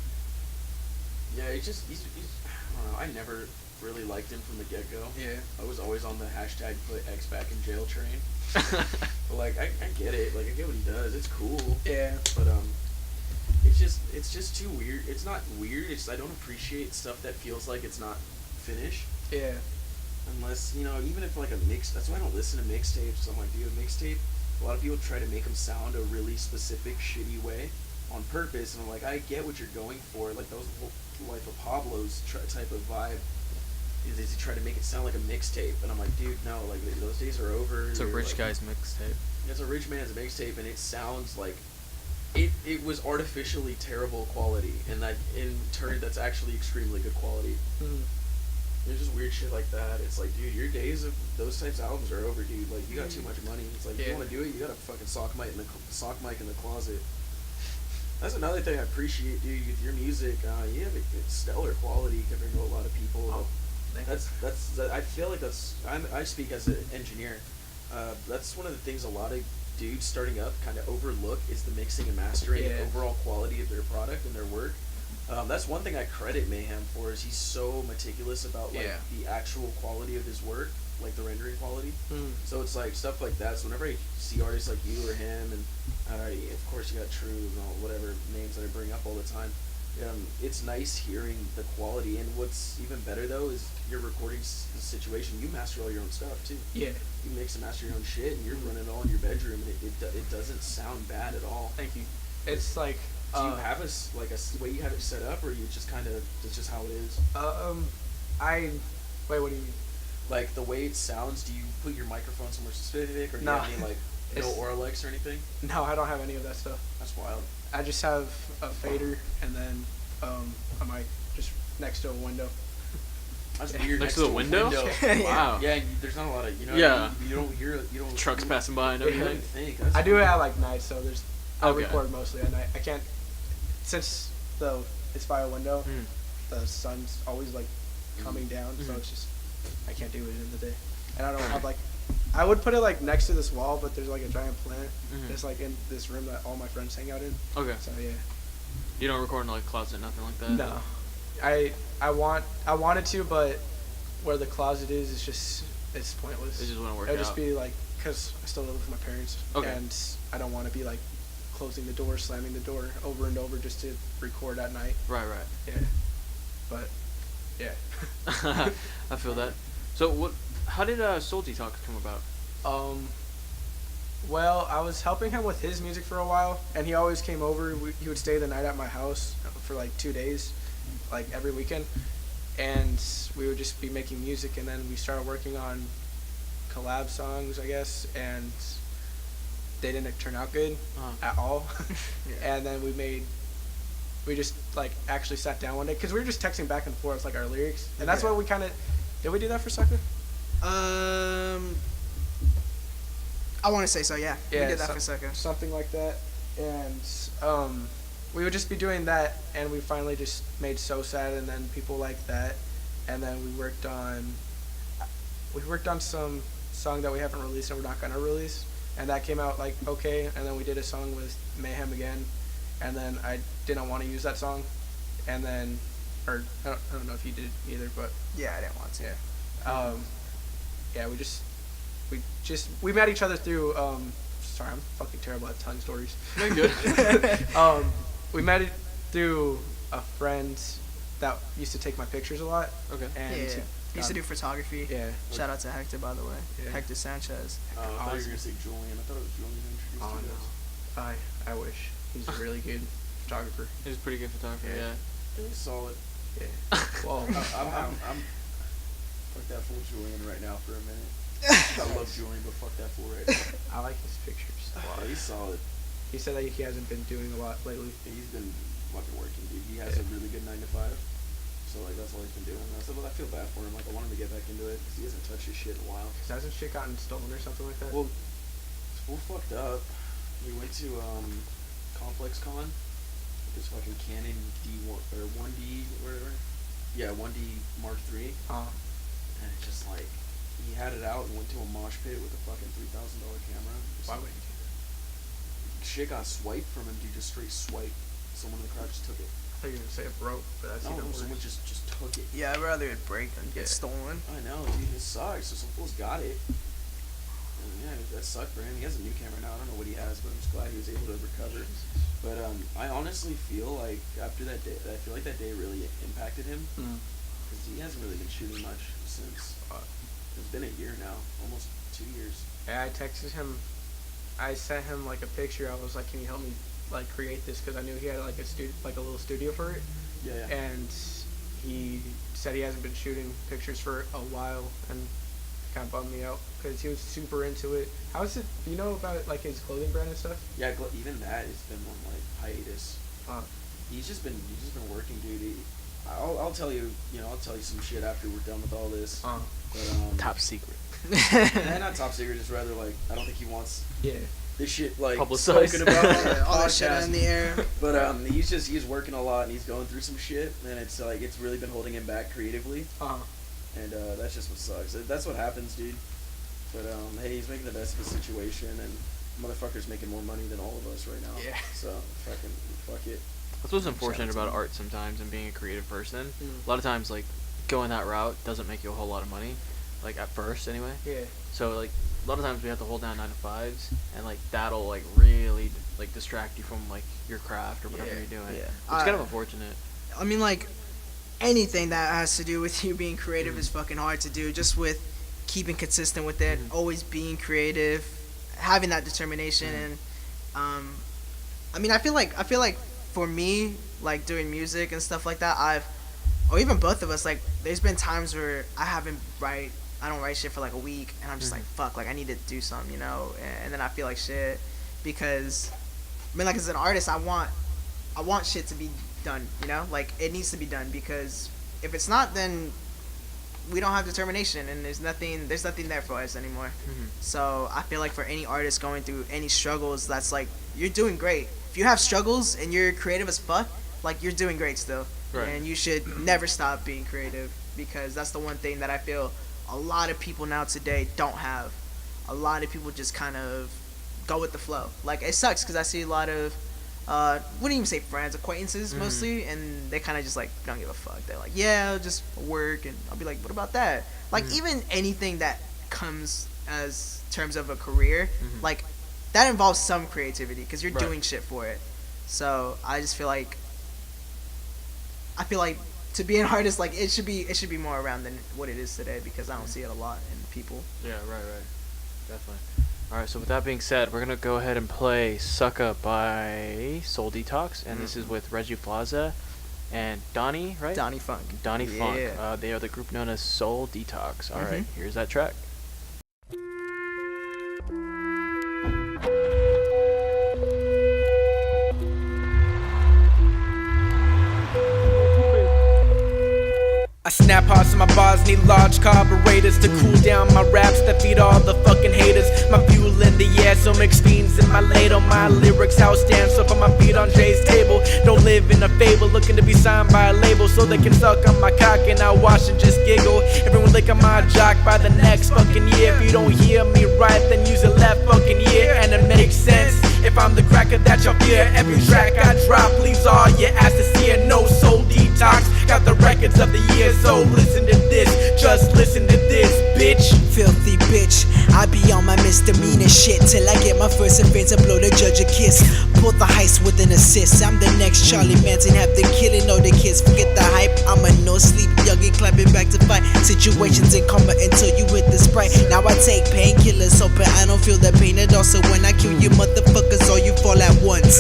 Yeah, he's I don't know. I never really liked him from the get go. Yeah. I was always on the hashtag put X back in jail train. But like, I get it. Like, I get what he does. It's cool. Yeah. But it's just too weird. It's not weird. It's I don't appreciate stuff that feels like it's not finished. Yeah. Unless, you know, even if like a mix, that's why I don't listen to mixtapes. I'm like, dude, a mixtape, a lot of people try to make them sound a really specific, shitty way on purpose. And I'm like, I get what you're going for. Like, that was the whole Life of Pablo's type of vibe. Is they try to make it sound like a mixtape. And I'm like, dude, no, like, those days are over. It's a You're, rich like, guy's mixtape. It's a rich man's mixtape, and it sounds like it was artificially terrible quality, and that in turn that's actually extremely good quality. Mm. There's just weird shit like that. It's like, dude, your days of those types of albums are over, dude. Like, you got too much money. It's like, if you Yeah. want to do it, you got a fucking sock mic in the closet. That's another thing I appreciate, dude. With your music, you have it's stellar quality compared to a lot of people. Oh, I feel like I speak as an engineer. That's one of the things a lot of dudes starting up kind of overlook is the mixing and mastering and Yeah. overall quality of their product and their work. That's one thing I credit Mayhem for is he's so meticulous about like Yeah. the actual quality of his work, like the rendering quality. Mm. So it's like stuff like that. So whenever I see artists like you or him, and of course you got True and all whatever names that I bring up all the time, it's nice hearing the quality. And what's even better though is your recording situation. You master all your own stuff too. Yeah. You mix and master your own shit, and you're running it all in your bedroom, and it doesn't sound bad at all. Thank you. It's like. Do you have a way you have it set up, or you just kind of it's just how it is? Wait, what do you mean? Like the way it sounds, do you put your microphone somewhere specific, or do No. you have any like no It's- Auralex or anything? No, I don't have any of that stuff. That's wild. I just have a fader and then a mic. just next to a window. That's weird. Next to the window? Wow. Yeah, there's not a lot of, you know. Yeah. What I mean? You don't hear, you don't. Trucks passing by and You don't everything. think. That's I do it weird. at like night, so I Okay. record mostly at night. I can't, since it's by a window, the sun's always like coming down, so it's just I can't do it in the day. And I don't have like, I would put it like next to this wall, but there's like a giant plant that's like in this room that all my friends hang out in. Okay. So yeah. You don't record in like a closet, nothing like that? No, I wanted to, but where the closet is, it's pointless. It just wouldn't work It'll out. just be like, cause I still live with my parents, Okay. and I don't want to be like closing the door, slamming the door over and over just to record at night. Right. Yeah, but yeah. I feel that. So how did Soul Detox come about? Well, I was helping him with his music for a while, and he always came over. He would stay the night at my house for like 2 days, like every weekend, and we would just be making music. And then we started working on collab songs, I guess, and they didn't turn out good at all. And then we just like actually sat down one day because we were just texting back and forth like our lyrics, and that's why we kind of did we do that for Sucker? I want to say so. Yeah. We did that so- for a second. something like that, and we would just be doing that, and we finally just made So Sad, and then people liked that, and then we worked on some song that we haven't released and we're not gonna release, and that came out like okay, and then we did a song with Mayhem again, and then I didn't want to use that song, and then or I don't know if you did either, but Yeah, I didn't want to. yeah, we met each other through sorry, I'm fucking terrible at telling stories. You're good. We met it through a friend that used to take my pictures a lot. Okay. And Yeah. He used to do photography. yeah. Shout out to Hector, by the way. Yeah. Hector Sanchez. I thought you were gonna say Julian. I thought it was Julian who introduced Oh you guys. no. I wish. He's a really good photographer. He's a pretty good photographer. Yeah. Yeah. He's solid. Yeah. Well, I'm fuck that fool Julian right now for a minute. I love Julian, but fuck that fool right now. I like his pictures. Yeah, he's solid. He said that he hasn't been doing a lot lately. He's been fucking working, dude. He has a really good 9 to 5. So like that's all he's been doing. I said, well, I feel bad for him. Like I want him to get back into it because he hasn't touched his shit in a while. Cause hasn't shit gotten stolen or something like that? Well, we're fucked up. We went to Complex Con. This fucking Canon D1 or 1D whatever. Yeah, 1D Mark III. And it's just like he had it out and went to a mosh pit with a fucking $3,000 camera. Why would you do that? Shit got swiped from him, dude. Just straight swipe. Someone in the crowd just took it. I thought you were gonna say it broke, but that's No, even worse. someone just took it. Yeah, I'd rather it break than get Yeah. stolen. I know, dude. It sucks. So some fools got it. And yeah, that sucked for him. He has a new camera now. I don't know what he has, but I'm just glad he was able to recover. But I honestly feel like after that day, I feel like that day really impacted him because he hasn't really been shooting much since. It's been a year now, almost 2 years. Yeah, I texted him. I sent him like a picture. I was like, "Can you help me like create this?" Because I knew he had like a little studio for it. Yeah. And he said he hasn't been shooting pictures for a while, and kind of bummed me out because he was super into it. How is it? Do you know about like his clothing brand and stuff? Yeah, even that has been on like hiatus. He's just been working, dude. I'll tell you, I'll tell you some shit after we're done with all this. But Top secret. not top secret, just rather like I don't think he wants Yeah. this shit like Publicized. spoken about. on the All that shit podcast. in the air. But he's working a lot and he's going through some shit and it's like it's really been holding him back creatively. And that's just what sucks. That's what happens, dude. But hey, he's making the best of the situation and motherfucker's making more money than all of us right now. Yeah. So fuck it. That's what's unfortunate about art sometimes and being a creative person. A lot of times, like, going that route doesn't make you a whole lot of money, like, at first, anyway. Yeah. So, like, a lot of times we have to hold down 9 to 5s, and, like, that'll, like, really, like, distract you from, like, your craft or whatever Yeah. you're doing. Yeah. It's kind of unfortunate. I mean, like, anything that has to do with you being creative is fucking hard to do. Just with keeping consistent with it, always being creative, having that determination, and I mean, I feel like for me, like doing music and stuff like that, or even both of us, like, there's been times where I don't write shit for like a week, and I'm just like, fuck, like I need to do something, and then I feel like shit because, I mean, like as an artist, I want shit to be done. You know, like it needs to be done, because if it's not, then we don't have determination, and there's nothing there for us anymore. So I feel like for any artist going through any struggles, that's like, you're doing great. If you have struggles and you're creative as fuck, like, you're doing great still. Right. And you should never stop being creative, because that's the one thing that I feel a lot of people now today don't have. A lot of people just kind of go with the flow. Like, it sucks because I see a lot of wouldn't even say friends, acquaintances mostly, and they kind of just like don't give a fuck. They're like, yeah, just work, and I'll be like, what about that? Like, even anything that comes as terms of a career, like, that involves some creativity, because you're doing shit for it. So I just feel like to be an artist, like, it should be more around than what it is today, because I don't see it a lot in people. Yeah, right, definitely. All right, so with that being said, we're gonna go ahead and play "Sucka" by Soul Detox, and this is with Regi Flazza and Dunnie, right? Dunnie Funke. Dunnie Funke. They are the group known as Soul Detox. All right, here's that track. I snap hearts and my bars need large carburetors to cool down my raps that feed all the fucking haters. My fuel in the air, so mixed beans in my ladle. My lyrics house dance up on my feet on Jay's table. Don't live in a fable, looking to be signed by a label so they can suck on my cock and I watch and just giggle. Everyone lick on my jock by the next fucking year. If you don't hear me right, then use the left fucking year, and it makes sense. If I'm the cracker that y'all fear, every track I drop leaves all your ass to see it. No Soul Detox, got the records of the year, so listen to this, just listen to this, bitch. Filthy bitch, I be on my misdemeanor shit till I get my first offense and blow the judge a kiss. Pull the heist with an assist, I'm the next Charlie Manson, have the killing all the kids. Forget the hype, I'm a no sleep youngin' clapping back to fight situations in coma until you hit the Sprite. Now I take painkillers, hoping I don't feel the pain at all, so when I kill you motherfuckers, all you fall at once.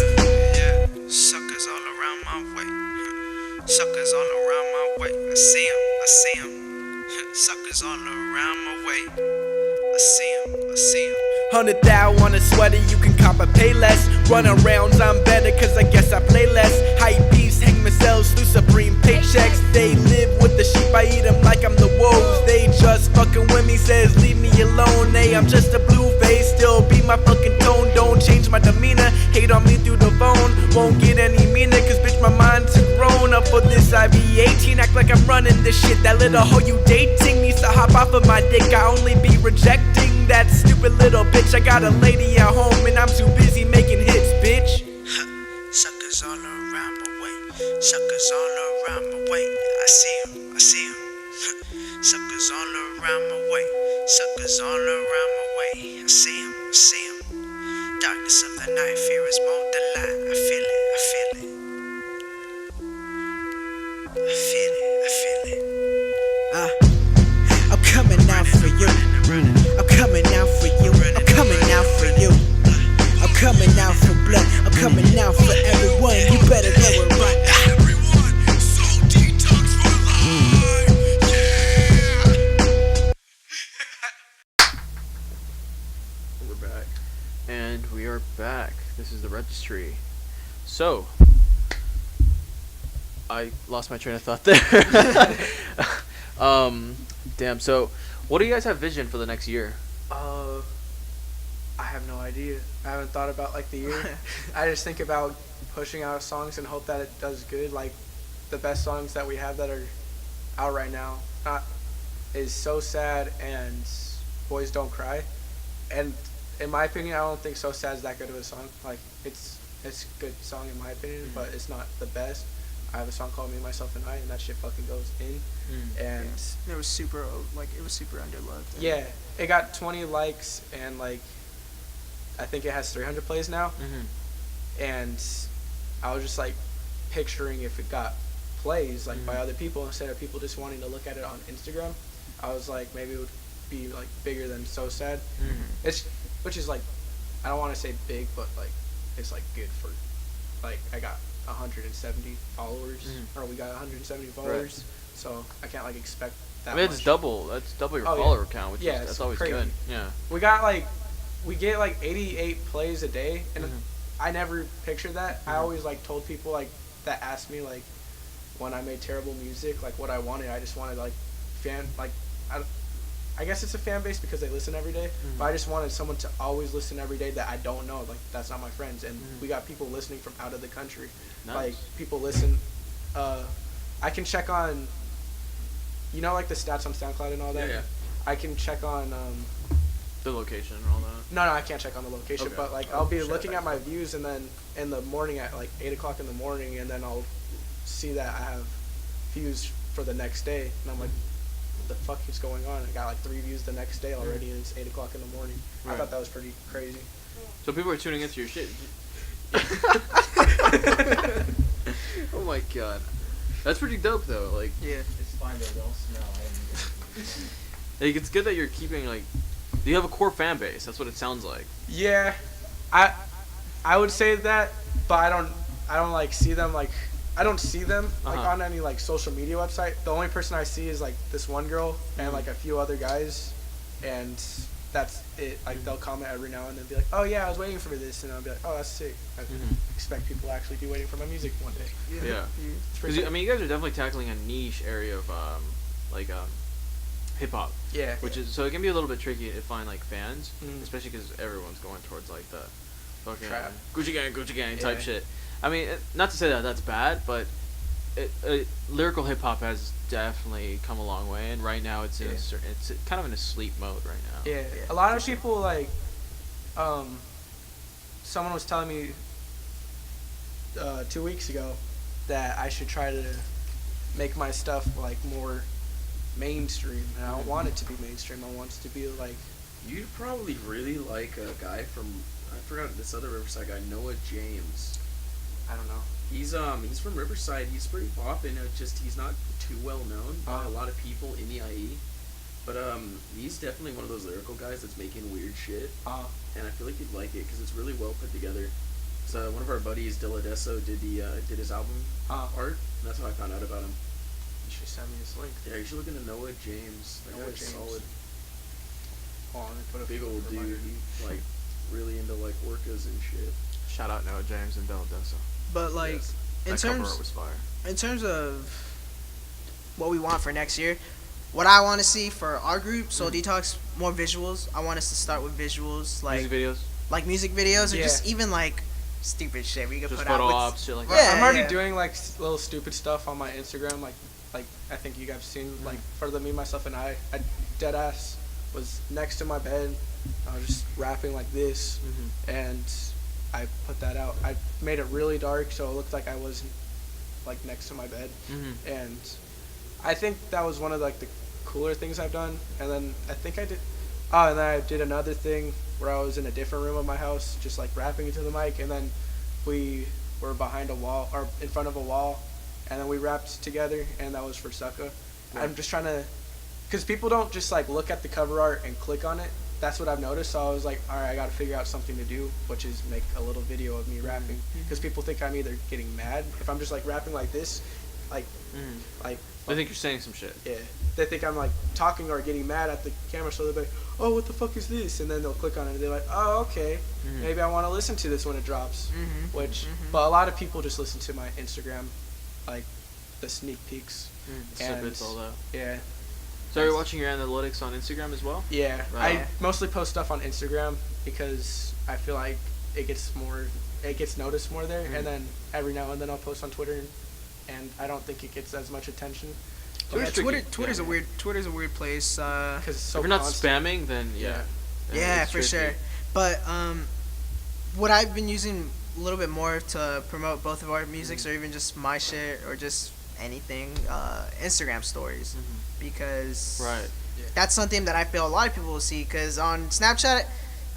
Yeah, suckers all around my way. Suckers all around my way. I see 'em. Suckers all around my way. I see 'em. 100 thou on a sweater, you can cop a pay less. Running rounds, I'm better cause I guess I play less. Hype beasts hang themselves through supreme paychecks. They live with the sheep, I eat them like I'm the wolves. They just fucking with me, says leave me alone. Hey, I'm just a blue face, still be my fucking tone. Don't change my demeanor, hate on me through the phone. Won't get any meaner cause bitch my mind's grown up for this IV-18. Act like I'm running this shit, that little hoe you dating needs to hop off of my dick. I only be rejecting that stupid little bitch. I got a lady at home and I'm too busy making hits, bitch. Suckers all around my way. Suckers all around my way. I see 'em. Suckers all around my way. Suckers all around my way. I see 'em. Darkness of the night, fear is more than light. I feel it. I'm coming out for you. I'm coming out for you. I'm coming out for you. I'm coming out for blood. I'm coming out for everyone. You better know it right. Everyone, Soul Detox for life. Yeah. We're back. And we are back. This is the Registry. So, I lost my train of thought there. Damn. So, what do you guys have vision for the next year? I have no idea. I haven't thought about like the year. I just think about pushing out songs and hope that it does good. Like the best songs that we have that are out right now is So Sad and Boys Don't Cry. And in my opinion, I don't think So Sad is that good of a song. Like it's a good song in my opinion, but it's not the best. I have a song called Me, Myself, and I, and that shit fucking goes in. And It was super underloved. yeah, it got 20 likes and like I think it has 300 plays now. And I was just like picturing if it got plays like by other people instead of people just wanting to look at it on Instagram. I was like maybe it would be like bigger than So Sad. Which is like I don't want to say big, but like it's like good for like I got 170 followers or we got 170 followers, so I can't like expect that much. That's double your follower count, which is that's always crazy. good. Yeah. We get like 88 plays a day, and I never pictured that. I always like told people like that asked me like when I made terrible music, like what I wanted. I just wanted like I guess it's a fan base because they listen every day, but I just wanted someone to always listen every day that I don't know. Like, that's not my friends. And we got people listening from out of the country. Nice. Like, people listen. I can check on, you know, like the stats on SoundCloud and all that? Yeah. I can check on, The location and all that. no, I can't check on the location, Okay. but like I'll be looking at my views, and then in the morning at like 8 o'clock in the morning, and then I'll see that I have views for the next day, and I'm like, what the fuck is going on? I got like 3 views the next day already, and it's 8 o'clock in the morning. Right. I thought that was pretty crazy. So people are tuning into your shit. Oh my god, that's pretty dope though. Like, Yeah. It's fine, they don't smell. I didn't like it's good that you're keeping like. You have a core fan base. That's what it sounds like. Yeah, I would say that, but I don't like see them like. I don't see them like on any like social media website. The only person I see is like this one girl and like a few other guys, and that's it. Like they'll comment every now and then, be like, "Oh yeah, I was waiting for this," and I'll be like, "Oh, that's sick." I expect people to actually be waiting for my music one day. Yeah. It's pretty Because sick. I mean, you guys are definitely tackling a niche area of hip hop, Yeah. which is so it can be a little bit tricky to find like fans, Mhm. especially because everyone's going towards like the fucking Trap. Gucci gang type Yeah. shit. I mean, not to say that that's bad, but lyrical hip hop has definitely come a long way, and right now it's in it's kind of in a sleep mode right now. Yeah, a lot of people like, someone was telling me 2 weeks ago that I should try to make my stuff like more mainstream, and I don't want it to be mainstream. I want it to be like, You'd probably really like a guy from, I forgot this other Riverside guy, Noah James. I don't know. He's from Riverside. He's pretty poppin'. It's just he's not too well known by a lot of people in the IE. But he's definitely one of those lyrical guys that's making weird shit. And I feel like you'd like it because it's really well put together. So one of our buddies, Diladesso, did his album art. And that's how I found out about him. You should send me this link. Yeah, you should look into Noah James. That Noah guy's James. solid. Hold on, let me put a Big old dude. reminder. He's like really into like orcas and shit. Shout out Noah James and Del Deso. But like Yes. in That cover terms art was fire. in terms of what we want for next year, what I want to see for our group, so Detox, more visuals. I want us to start with visuals, like Music videos, or Yeah. just even like stupid shit we could just put photo out. With, ops, shit like Yeah, that. I'm already yeah. doing like little stupid stuff on my Instagram, like I think you guys have seen, like for the me, myself, and I dead ass was next to my bed. I was just rapping like this, and I put that out. I made it really dark so it looked like I wasn't like next to my bed, and I think that was one of like the cooler things I've done. And then I think I did. Oh, and then I did another thing where I was in a different room of my house, just like rapping into the mic, and then we were behind a wall or in front of a wall, and then we rapped together, and that was for Sucka. I'm just trying to, because people don't just like look at the cover art and click on it. That's what I've noticed. So I was like, all right, I got to figure out something to do, which is make a little video of me rapping, because people think I'm either getting mad if I'm just like rapping like this, like I think you're saying some shit. yeah. They think I'm like talking or getting mad at the camera, so they're like, "Oh, what the fuck is this?" And then they'll click on it, and they're like, "Oh, okay, maybe I want to listen to this when it drops." But a lot of people just listen to my Instagram, like the sneak peeks. Snippets, all that. Yeah, So you're watching your analytics on Instagram as well? yeah. Right. I mostly post stuff on Instagram because I feel like it gets noticed more there, and then every now and then I'll post on Twitter, and I don't think it gets as much attention. Twitter's tricky. Twitter's a weird place. Because it's so if you're not constant. spamming, then yeah. Yeah, it's for tricky. sure. But what I've been using a little bit more to promote both of our musics, or even just my shit, or just anything, Instagram stories, because Right. that's something that I feel a lot of people will see. Because on Snapchat,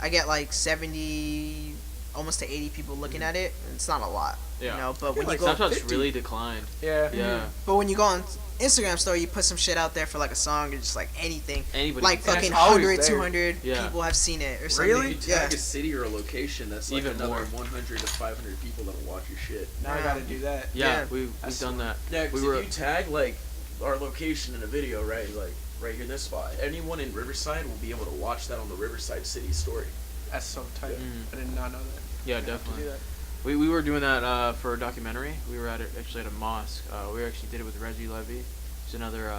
I get like 70, almost to 80 people looking at it. It's not a lot, Yeah. you know. But when like you go, Snapchat's 50. really declined. Yeah. Yeah. but when you go on Instagram story, you put some shit out there for like a song or just like anything. Anybody Like can- fucking it's always 100, there. 200 Yeah. people have seen it or something. Really? If you Yeah. tag a city or a location, that's like Even another more. 100 to 500 people that'll watch your shit. Now I gotta do that. Yeah, Yeah. we've That's done that. Yeah, 'cause we were if you tag like our location in a video, right, like right here, this spot, anyone in Riverside will be able to watch that on the Riverside City story. That's so tight. Mm. I did not know that. yeah, I have to do definitely. that. We were doing that for a documentary. We were actually at a mosque. We actually did it with Regi Levy, who's another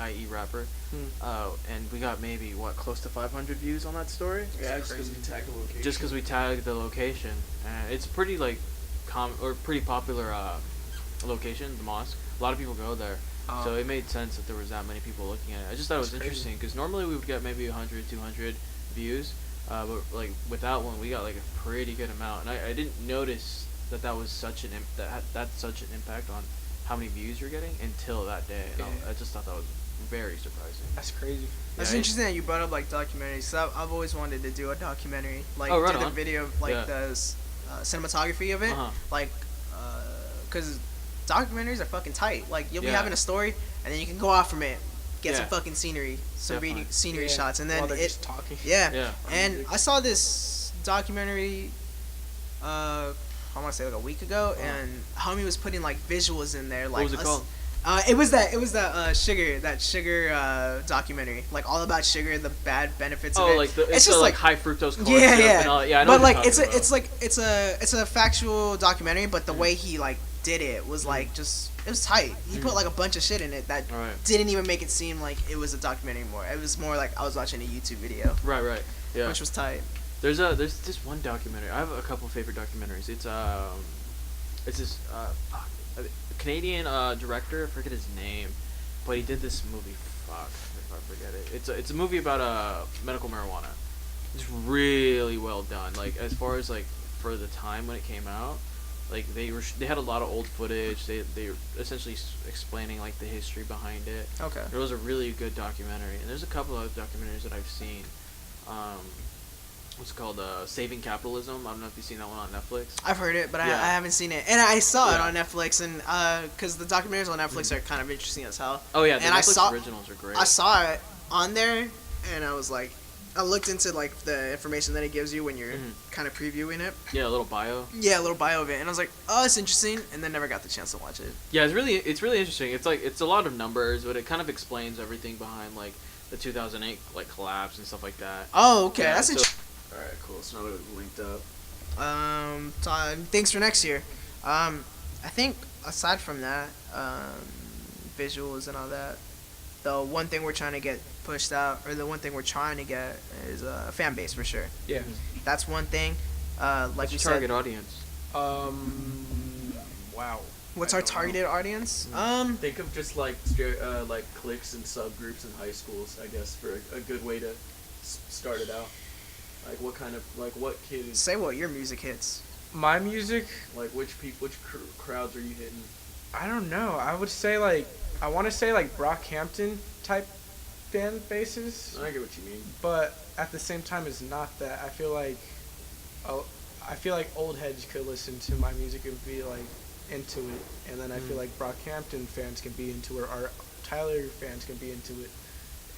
IE rapper. And we got maybe close to 500 views on that story. Yeah, just because we tagged the location. Just because we tagged the location, and it's pretty like pretty popular location, the mosque. A lot of people go there, so it made sense that there was that many people looking at it. I just thought it was interesting because normally we would get maybe 100, 200 views. But like with that one, we got like a pretty good amount, and I didn't notice that was such an that's such an impact on how many views you're getting until that day, and I just thought that was very surprising. That's crazy. That's Yeah, interesting that you brought up like documentaries. So I've always wanted to do a documentary, like Oh, right do the on. video, like the cinematography of it, like, cause documentaries are fucking tight. Like you'll be having a story, and then you can go off from it. Get some fucking scenery, some Definitely. scenery shots, and then While they're just talking. Yeah. And I saw this documentary, I want to say like a week ago, and homie was putting like visuals in there, like What was it called? It was that sugar documentary, like all about sugar, the bad benefits of it. Oh, like it's just like high fructose corn yeah, syrup yeah. and all that. Yeah, I know but what like you're talking about. it's a factual documentary, but the way he like did it was like just it was tight. He put like a bunch of shit in it that Right. didn't even make it seem like it was a documentary anymore. It was more like I was watching a YouTube video, Right. Yeah. which was tight. There's this one documentary. I have a couple favorite documentaries. It's this Canadian director. I forget his name, but he did this movie. Fuck, if I forget it. It's a movie about medical marijuana. It's really well done. Like as far as like for the time when it came out, like they had a lot of old footage. They were essentially explaining like the history behind it. Okay. It was a really good documentary, and there's a couple of documentaries that I've seen. What's it called? Saving Capitalism. I don't know if you've seen that one on Netflix. I've heard it, but Yeah. I haven't seen it, and I saw it Yeah. on Netflix, and because the documentaries on Netflix are kind of interesting as hell. Oh yeah, the And Netflix originals are great. I saw it on there, and I was like, I looked into like the information that it gives you when you're kind of previewing it. Yeah, a little bio. Yeah, a little bio of it, and I was like, oh, it's interesting, and then never got the chance to watch it. Yeah, it's really interesting. It's a lot of numbers, but it kind of explains everything behind like the 2008 like collapse and stuff like that. Oh, okay, Yeah, that's so- interesting. All right, cool. So now that we've linked up. Things for next year. I think aside from that, visuals and all that, the one thing we're trying to get pushed out, or the one thing we're trying to get is a fan base for sure. Yeah. That's one thing. Like What's you your target said, audience? Wow. what's I our don't know. targeted audience? Think of just like cliques and subgroups in high schools, I guess, for a good way to start it out. Like what kids, Say what your music hits. My music, like which crowds are you hitting? I don't know. I would say I want to say Brockhampton type fan bases, I get what you mean. but at the same time, it's not that. I feel like old heads could listen to my music and be like into it, and then I feel like Brockhampton fans can be into it, or Tyler fans can be into it,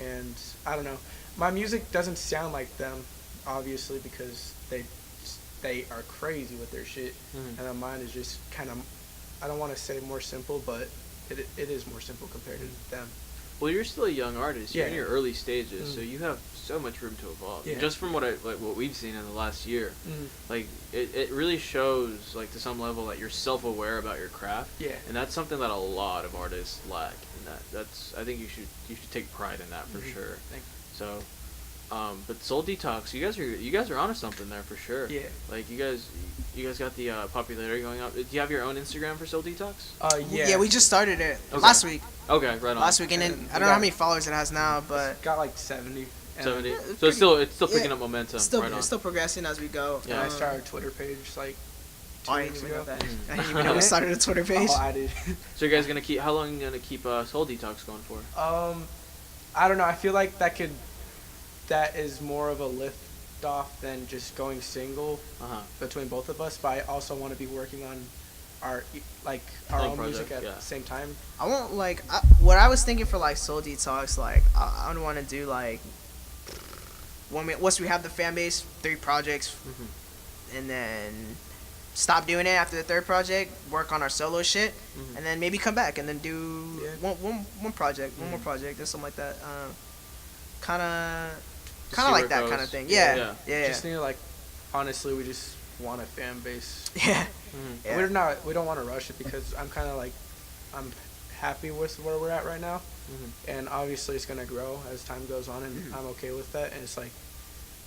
and I don't know. My music doesn't sound like them, obviously, because they are crazy with their shit, and then mine is just kind of, I don't want to say more simple, but it is more simple compared to them. Well, you're still a young artist. You're in Yeah. your early stages, so you have so much room to evolve. Yeah. Just from what we've seen in the last year, like it really shows like to some level that you're self-aware about your craft. Yeah. And that's something that a lot of artists lack. And that's I think you should take pride in that for sure. Thank So, but Soul Detox, you guys are onto something there for sure. Yeah. Like you guys got the popularity going up. Do you have your own Instagram for Soul Detox? Yeah. Yeah, we just started it Okay. last week. Okay, right on. Last week, and then And I we don't know how got- many followers it has now, but got like 70. and 70. it's So pretty- it's still picking yeah, up momentum. still right on. it's still progressing as we go. Yeah. I started a Twitter page like 2 I didn't weeks even know ago. that. I didn't even know we started a Twitter page. Oh, I did. So you guys gonna keep? How long are you gonna keep Soul Detox going for? I don't know. I feel like that is more of a lift off than just going single between both of us. But I also want to be working on our Own own music project, at yeah. the same time. I won't what I was thinking for like Soul Detox. Like I would want to do like once we have the fan base, 3 projects, and then stop doing it after the 3rd project. Work on our solo shit, and then maybe come back and then do one project, one more project, or something like that. Kind of see where like it that goes. kind of thing. Yeah. Yeah. Just need to honestly, we just want a fan base. Yeah. Yeah. We don't want to rush it because I'm kind of like, I'm happy with where we're at right now, and obviously it's gonna grow as time goes on, and I'm okay with that. And it's like,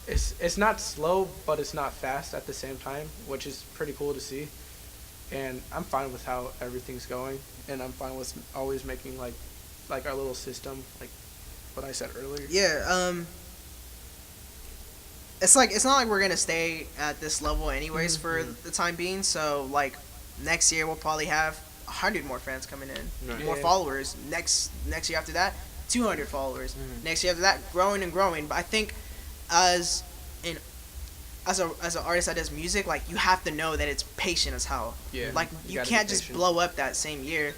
it's not slow, but it's not fast at the same time, which is pretty cool to see. And I'm fine with how everything's going, and I'm fine with always making like our little system, like what I said earlier. Yeah. It's like, it's not like we're gonna stay at this level anyways for the time being. So like next year we'll probably have 100 more fans coming in, Right. more Yeah. followers. Next year after that, 200 followers. Next year after that, growing and growing. But I think as an artist that does music, like you have to know that it's patient as hell. Yeah. Like You you gotta can't be just patient. blow up that same year.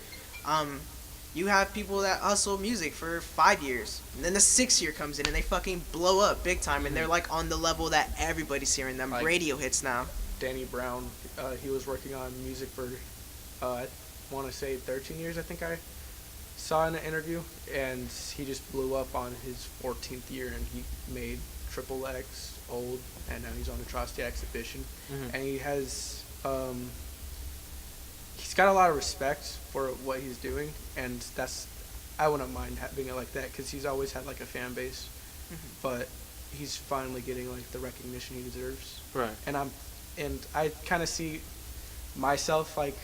You have people that hustle music for 5 years, and then the 6th year comes in and they fucking blow up big time, and they're like on the level that everybody's hearing them. Like- Radio hits now. Danny Brown, he was working on music for, I want to say 13 years, I think I saw in an interview, and he just blew up on his 14th year, and he made Triple X Old, and now he's on the Trusty Exhibition, and he has, he's got a lot of respect for what he's doing, and I wouldn't mind having it like that, because he's always had like a fan base, but he's finally getting like the recognition he deserves. Right. And I kind of see myself like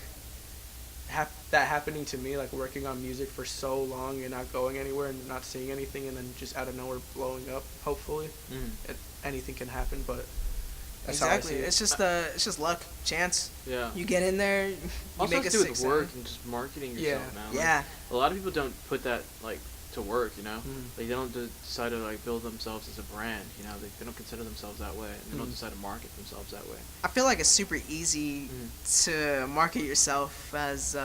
that happening to me, like working on music for so long and not going anywhere and not seeing anything, and then just out of nowhere blowing up. Hopefully, anything can happen, but that's Exactly. how I see it. It's just luck, chance. Yeah. You get in there, you Also make has a to do with sick work sound. and just marketing Yeah. yourself, man. Like, Yeah. a lot of people don't put that like to work, you know. Like they don't decide to like build themselves as a brand, you know. They don't consider themselves that way, and they don't decide to market themselves that way. I feel like it's super easy to market yourself as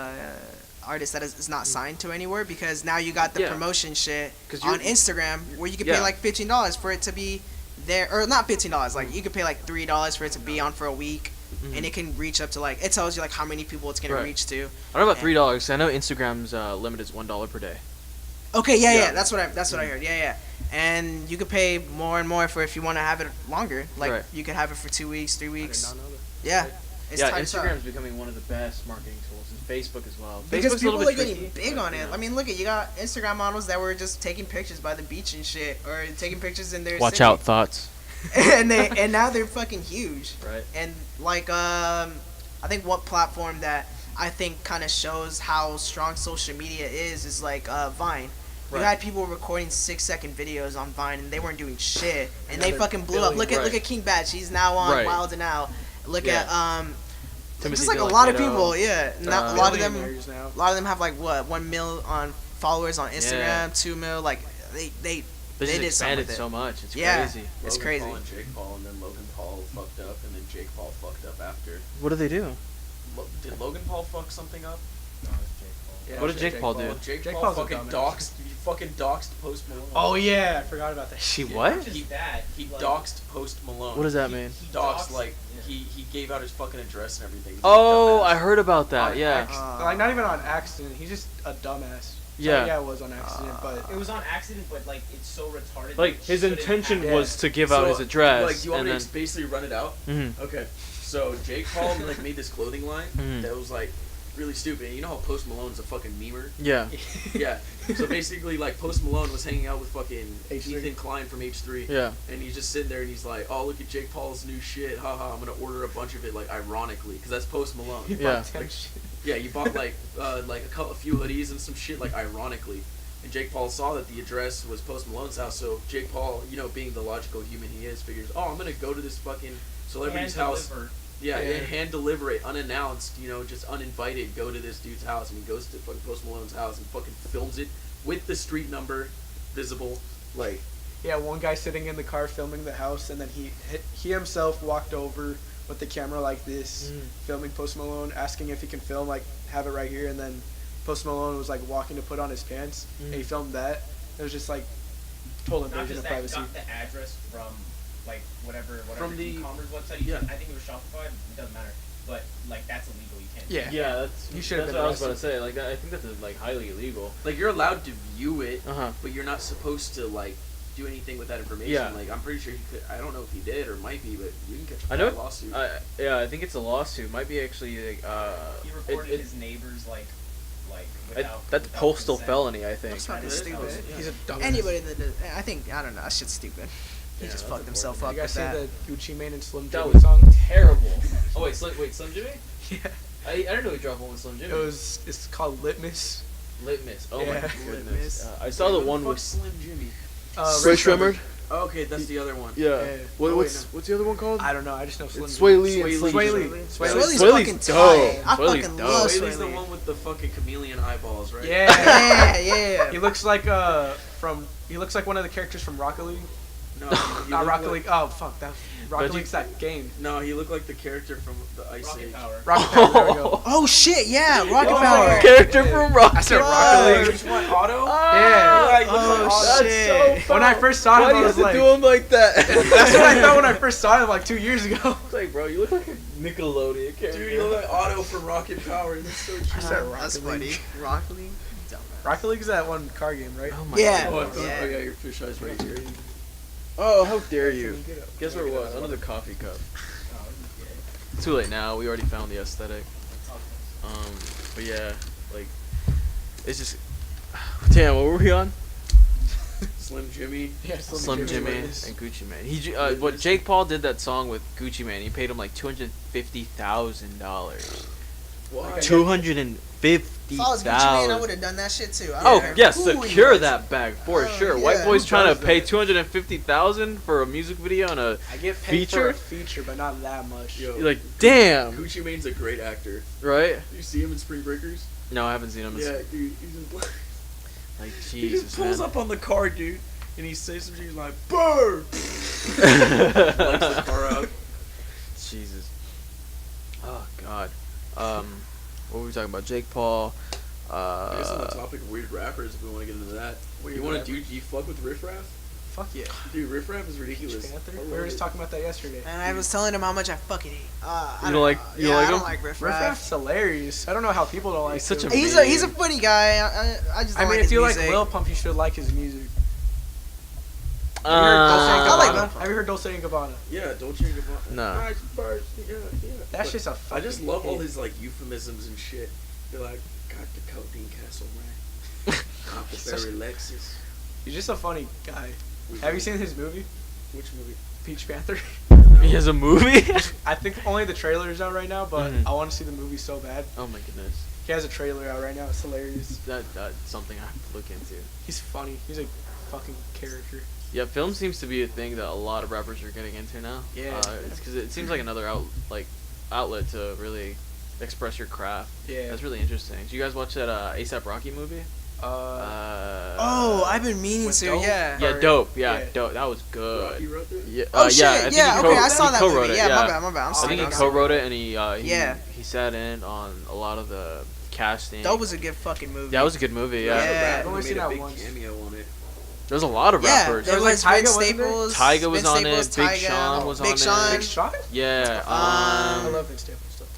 artist that is not signed to anywhere, because now you got the Yeah. promotion shit 'Cause on you're- Instagram where you can Yeah. pay like $15 for it to be there, or not $15, like you could pay like $3 for it to be on for a week, and it can reach up to like, it tells you like how many people it's gonna Right. reach to. I don't know about $3. I know Instagram's limit is $1 per day. Okay, yeah, Yeah. that's what I heard. Yeah. And you could pay more and more for if you want to have it longer. Like Right. you could have it for 2 weeks, 3 I did weeks. not know that. Yeah. It's Yeah, tight as fuck. Instagram's becoming one of the best marketing tools, and Facebook as well. Because Facebook's a little people bit are getting tricky, big but, on you it. know. I mean, look at, you got Instagram models that were just taking pictures by the beach and shit, or taking pictures in their Watch city. out, thoughts. and now they're fucking huge. Right. And like I think one platform that I think kind of shows how strong social media is like Vine. You Right. had people recording 6-second videos on Vine, and they weren't doing shit, and they they're fucking blew up. billion. Look Right. at King Batch. He's now on Right. Wild and Out. Look Yeah. at Timothy just like a Dillon lot of Cato. people. Yeah, not, a lot of them. Billionaires now. A lot of them have like what 1 mil on followers on Instagram, Yeah. 2 mil. Like they They they just did something expanded with it. so much. It's Yeah. crazy. It's Logan crazy. Paul and Jake Paul, and then Logan Paul fucked up, and then Jake Paul fucked up after. What do they do? Did Logan Paul fuck something up? No, it's Jake Paul. Yeah, What did Jake Paul do? Jake Jake Paul Paul's a fucking dumbass. doxed. He fucking doxed Post Malone. Oh yeah, I forgot about that. She Yeah, what? not just that, He like, doxed Post Malone. What does that mean? he Doxed, doxed- like yeah. he gave out his fucking address and everything. He's a Oh, dumbass. I heard about that. On Yeah. like not even on accident. He's just a dumbass. Yeah. Yeah, it was on accident, but It was on accident, but like it's so retarded. Like that it his shouldn't intention happen. was to give out So, his address, Like, do you want and me then to basically run it out? Mhm. Okay. So Jake Paul like made this clothing line Mhm. that was like really stupid. And you know how Post Malone's a fucking memer? yeah. Yeah. So basically, like Post Malone was hanging out with fucking H3. Ethan Klein from H3. Yeah. And he's just sitting there and he's like, "Oh, look at Jake Paul's new shit. Haha, I'm gonna order a bunch of it like ironically, because that's Post Malone." he Yeah. bought 10 shit. Yeah, you bought like a few hoodies and some shit like ironically. And Jake Paul saw that the address was Post Malone's house, so Jake Paul, you know, being the logical human he is, figures, "Oh, I'm gonna go to this fucking celebrity's Hand house." delivered. Yeah, Yeah. and hand deliver it unannounced, you know, just uninvited. Go to this dude's house, and he goes to fucking Post Malone's house and fucking films it with the street number visible, like. Yeah, one guy sitting in the car filming the house, and then he himself walked over with the camera like this, filming Post Malone, asking if he can film, like have it right here, and then Post Malone was like walking to put on his pants, and he filmed that. It was just like total Not invasion just of that, privacy. got the address from like whatever From the- e-commerce website. yeah. I think it was Shopify. It doesn't matter, but like that's illegal. You can't. do Yeah. that. Yeah, that's You should've that's been what I was about to arrested. say. Like that, I think that's like highly illegal. Like, you're allowed to view it, Uh huh. but you're not supposed to, like, do anything with that information. Yeah. Like I'm pretty sure he could. I don't know if he did or might be, but you can catch I know. a lawsuit. Yeah, I think it's a lawsuit. Might be actually like. He reported his neighbors like without. That's without postal consent. felony, I think. That's fucking stupid. He's a dumbass. Anybody that does, I think, I don't know, that shit's stupid. He Yeah, just that's fucked himself up You guys with see that. the Gucci Mane and Slim That Jimmy was song? terrible. Oh wait, Slim Jimmy? Yeah. I didn't know he dropped one with Slim Jimmy. It's called Litmus. Litmus. Oh my Yeah. goodness. Litmus. I saw the Who one fuck's with Slim Jimmy. Ray Shrimmered. Oh, okay, that's the other one. Yeah. Yeah. What's the other one called? I don't know. I just know Slim It's Jimmy. Sway Lee and Sway Slim Lee. Jimmy. Swaley's Swaley's fucking dope. tight. I Swaley's fucking dope. love Swaley's the Swaley. one with the fucking chameleon eyeballs, right? Yeah. Yeah. He looks like he looks like one of the characters from Rocket League. No, he Not looked Rocket like- League. Oh fuck that. Rocket Reggie- League's that game. No, he looked like the character from the Ice Rocket Age. Power. Rocket Power. There we go. Oh shit, yeah, Rocket Oh, Power. character Yeah. from Rocket. I said Fuck. Rocket League. Which one? Auto? Yeah. Yeah, he looks Oh, like Auto. That's shit. so When I first saw him, Why do I you was have like, to do him like that? that's what I thought when I first saw him like 2 years ago. It's like, bro, you look like a Nickelodeon character. Dude, you look like Auto from Rocket Power. That's so true. That's funny. Rocket League. Dumbass. Rocket League's that one car game, right? Oh my Yeah. God. Oh, Yeah. I got your fish eyes right here. Oh, how dare you? Guess where it was? Under the coffee cup. Too late now. We already found the aesthetic. But yeah, like, it's just. Damn, what were we on? Slim Jimmy. Yeah, Slim Jimmy and Litmus. Gucci Mane. What Jake Paul did that song with Gucci Mane. He paid him like $250,000. Why? If I was Gucci Mane, I would $250,000. have done that shit too. I don't Oh care yes, who he secure was. that bag for Oh, sure. yeah. White boys Who trying to does pay that? $250,000 for a music video and a I get paid for feature. a feature, but not that much. Yo, You're like, damn, Gucci Mane's a great actor. right? You see him in Spring Breakers? No, I haven't seen him. Yeah, dude. He's in black. Like He just Jesus, pulls man. up on the car, dude, and he says something. He's like, "Bird." Lights the car out. Jesus. Oh God. What were we talking about? Jake Paul. I guess on the topic of weird rappers, if we want to get into that, Weird you want to rappers. do you fuck with Riff Raff? Fuck yeah. Dude, Riff Raff is ridiculous. Panther? I We love were just it. talking about that yesterday. And I was telling him how much I fucking hate. You don't like- you don't like I don't him? like Riff Riff Raff. Raff's hilarious. I don't know how people don't like He's such him. a He's a funny guy. I just I don't mean, like if you his like music. Lil Pump, you should like his music. Uh, I like Lil Have you heard Dolce & Gabbana? Yeah, Dolce & Gabbana. No. Nice bars. Yeah. That's But just a I fucking just love all hit. his like euphemisms and shit. They're like, got the codeine castle right. Appleberry Lexus. He's just a funny guy. Have you seen his movie, Which movie? Peach Panther? He has a movie. I think only the trailer is out right now, but Mhm. I want to see the movie so bad. Oh my goodness. He has a trailer out right now. It's hilarious. That's something I have to look into. He's funny. He's a fucking character. Yeah, film seems to be a thing that a lot of rappers are getting into now. Yeah. It's because it seems like another outlet to really express your craft. Yeah. That's really interesting. Did you guys watch that ASAP Rocky movie? Oh, I've been meaning with to. Dope? Yeah. Yeah, Or- dope. Yeah, yeah. dope. That was good. Rocky wrote that? Yeah. Oh yeah, shit! I think Yeah. he Okay, co- I saw he that co-wrote movie. it, Yeah, yeah. my bad. I'm I think sorry. he co-wrote it and he Yeah. he sat in on a lot of the casting. That was a good fucking movie. That was a good movie. Yeah. Yeah. I've only Made seen a that big once. cameo on it. There's a lot of Yeah, rappers. there There was, was like, Vince Tyga, wasn't there? Staples. Tyga was Vince on Staples, it. Big Tyga, Sean was Big on Sean. it. Big Sean? Yeah. I love Vince Staples stuff.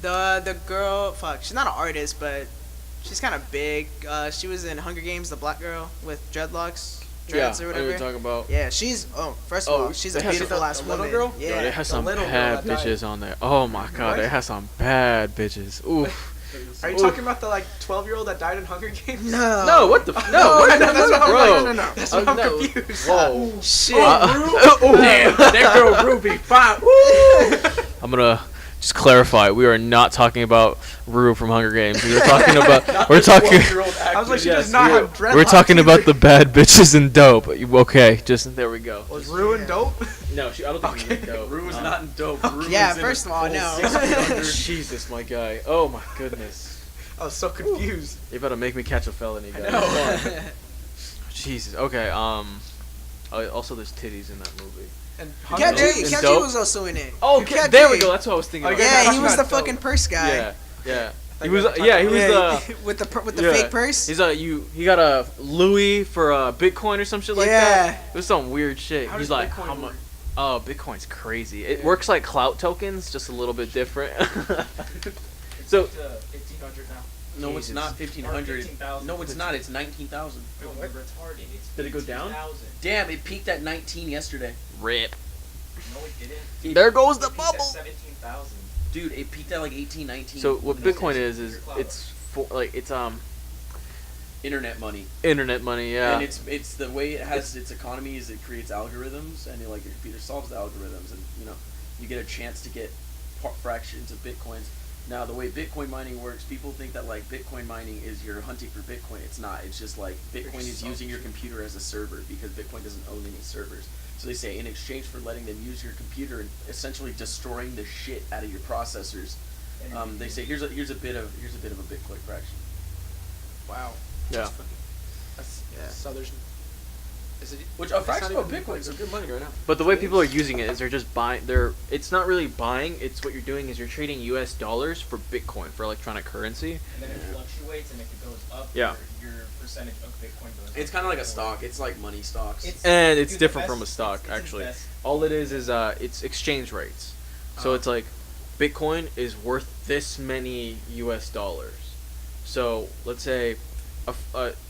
The girl, fuck, she's not an artist, but she's kind of big. She was in Hunger Games, the black girl with dreadlocks, dreads yeah, or I know what whatever. you're talking about. Yeah, she's first of Oh, all, she's they a have beautiful the- ass the little woman. girl? Yeah, Yo, they have some little girl bad that died. bitches on there. Oh my god, What? they have some bad bitches. Oof. Are you Oof. talking about the 12-year-old that died in Hunger Games? no, No, what the? No, what? no, that's what I'm bro. like, no. That's what I'm no. confused. Whoa. shit. Damn, that girl Ruby, fine. I'm gonna just clarify. We are not talking about Rue from Hunger Games. We were talking about. We're talking. I was like, she Yes, does not we have are- dreadlocks. We're talking either. about the bad bitches in Dope. Okay, just there we go. Was Ruin dope? No, I don't think she's in Dope. Rue was not in dope. Rue Yeah, was in first a of all, full no. 6 feet under. Jesus, my guy. Oh my goodness. I was so confused. You're about to make me catch a felony, guys. know. Come on. Jesus. Okay. Also, there's titties in that movie. And Cat Hunger G, Games- Cat G Dope? was also in it. Oh, Cat there we G. go. That's what I was thinking. Oh, about. yeah, Yeah, he was the Dope. fucking purse guy. Yeah. He you was. were talking Yeah, he about- was. with the yeah. fake purse. He's he got a Louis for Bitcoin or some shit like Yeah. that. It was some weird shit. How He's does like, Bitcoin how much? work? Oh, Bitcoin's crazy. It works like clout tokens, just a little bit different. So It's 1,500 now. No, it's Jesus. not 1,500. 15,000. No, it's not. It's 19,000. You're retarded. It's Did it go down? 15,000. Damn, it peaked at 19 yesterday. Rip. No, it didn't. There goes the It peaked at bubble. 17,000. Dude, it peaked at like 18, 19. So what When I Bitcoin said is it's internet money. internet money, yeah. And it's the way it has its economy is it creates algorithms, and like your computer solves the algorithms, and you get a chance to get fractions of bitcoins. Now the way Bitcoin mining works, people think that like Bitcoin mining is you're hunting for Bitcoin. It's not. It's just like Bitcoin is using your computer as a server because Bitcoin doesn't own any servers. So they say in exchange for letting them use your computer and essentially destroying the shit out of your processors, they say here's a bit of a Bitcoin fraction. Wow. Yeah. So there's. Is it? Which a it's not fraction of even Bitcoin is a good money right now. But the way people are using it is they're just buying. It's not really buying. It's what you're doing is you're trading U.S. dollars for Bitcoin for electronic currency. And then it fluctuates, and if it goes up, Yeah. your percentage of Bitcoin goes up. It's kind of like a stock. It's like money stocks. And it's dude, different the from a best- stock, it's actually. invest- All it is it's exchange rates. So it's like Bitcoin is worth this many U.S. dollars. So let's say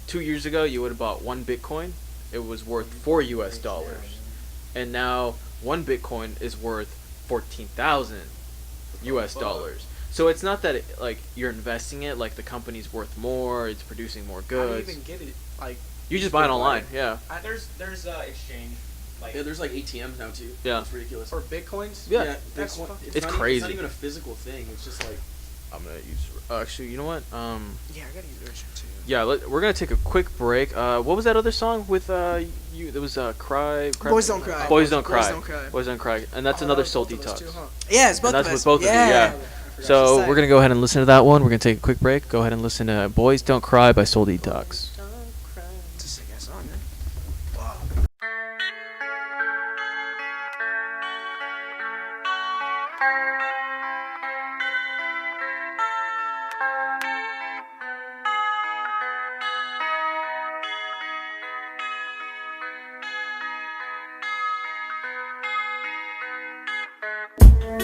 2 years ago you would have bought one Bitcoin. It was worth $4 U.S. dollars. And now one Bitcoin is worth 14,000 U.S. dollars. So it's not that like you're investing it, like the company's worth more, it's producing more How do you goods. even get it? Like. You just buy it online, yeah. There's exchange. Like, Yeah, there's like ATMs now too. Yeah. It's ridiculous. For bitcoins? Yeah. That's Bitcoin, fucking- It's not crazy. It's not even a physical thing. It's just like I'm gonna use. Actually, you know what? Yeah, I gotta use that shit too. Yeah, we're gonna take a quick break. What was that other song with you? There was Cry. Boys Don't Cry. Boys Don't Cry. Boys Don't Cry. Boys Don't Cry. And that's Oh, another that was soul both of us detox. too, huh? Yeah, it's both And that's of with us. both of you, yeah. So we're gonna go ahead and listen to that one. We're gonna take a quick break. Go ahead and listen to Boys Don't Cry by Soul Detox. It's a sick ass song, man.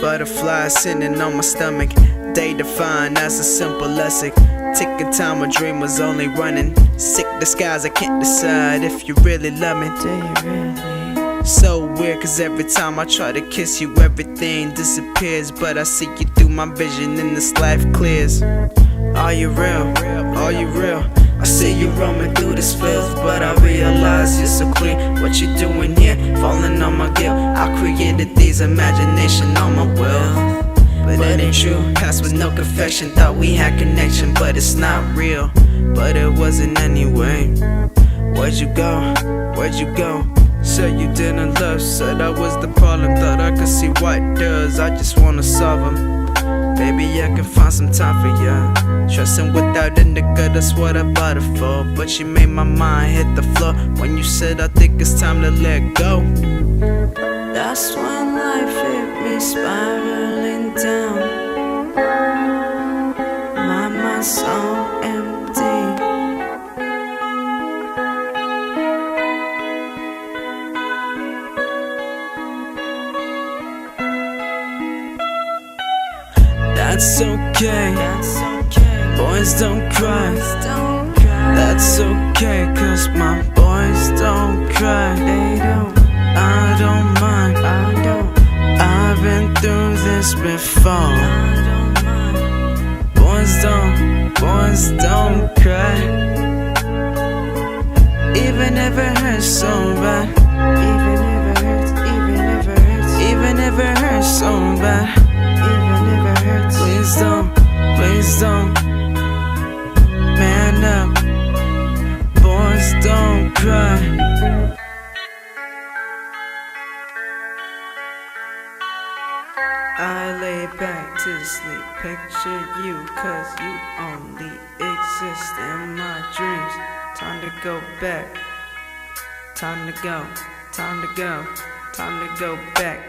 Butterflies sitting on my stomach. They define as a simple lesson. Ticking time, my dream was only running. Sick disguise, I can't decide if you really love me. Do you really? So weird, cause every time I try to kiss you, everything disappears. But I see you through my vision and this life clears. Are you real? Are you real? I see you roaming through this filth, but I realize you're so clear. What you doing here? Falling on my guilt. I created these imagination on my will, but it ain't true. Past with no confession. Thought we had connection, but it's not real. But it wasn't anyway. Where'd you go? Where'd you go? Said you didn't love. Said I was the problem. Thought I could see what does. I just wanna solve them. Baby, I can find some time for ya. Trusting without a nigga, that's what I bought it for. But you made my mind hit the floor when you said I think it's time to let go. That's when life hit me spiraling down. My mind's so empty. That's okay. Boys don't cry. That's okay, cause my boys don't cry. I don't mind. I've been through this before. Boys don't cry. Even if it hurts so bad. Even if it hurts so bad. Please don't, man up. Boys don't cry. I lay back to sleep, picture you, cause you only exist in my dreams. Time to go back, time to go, time to go, time to go back.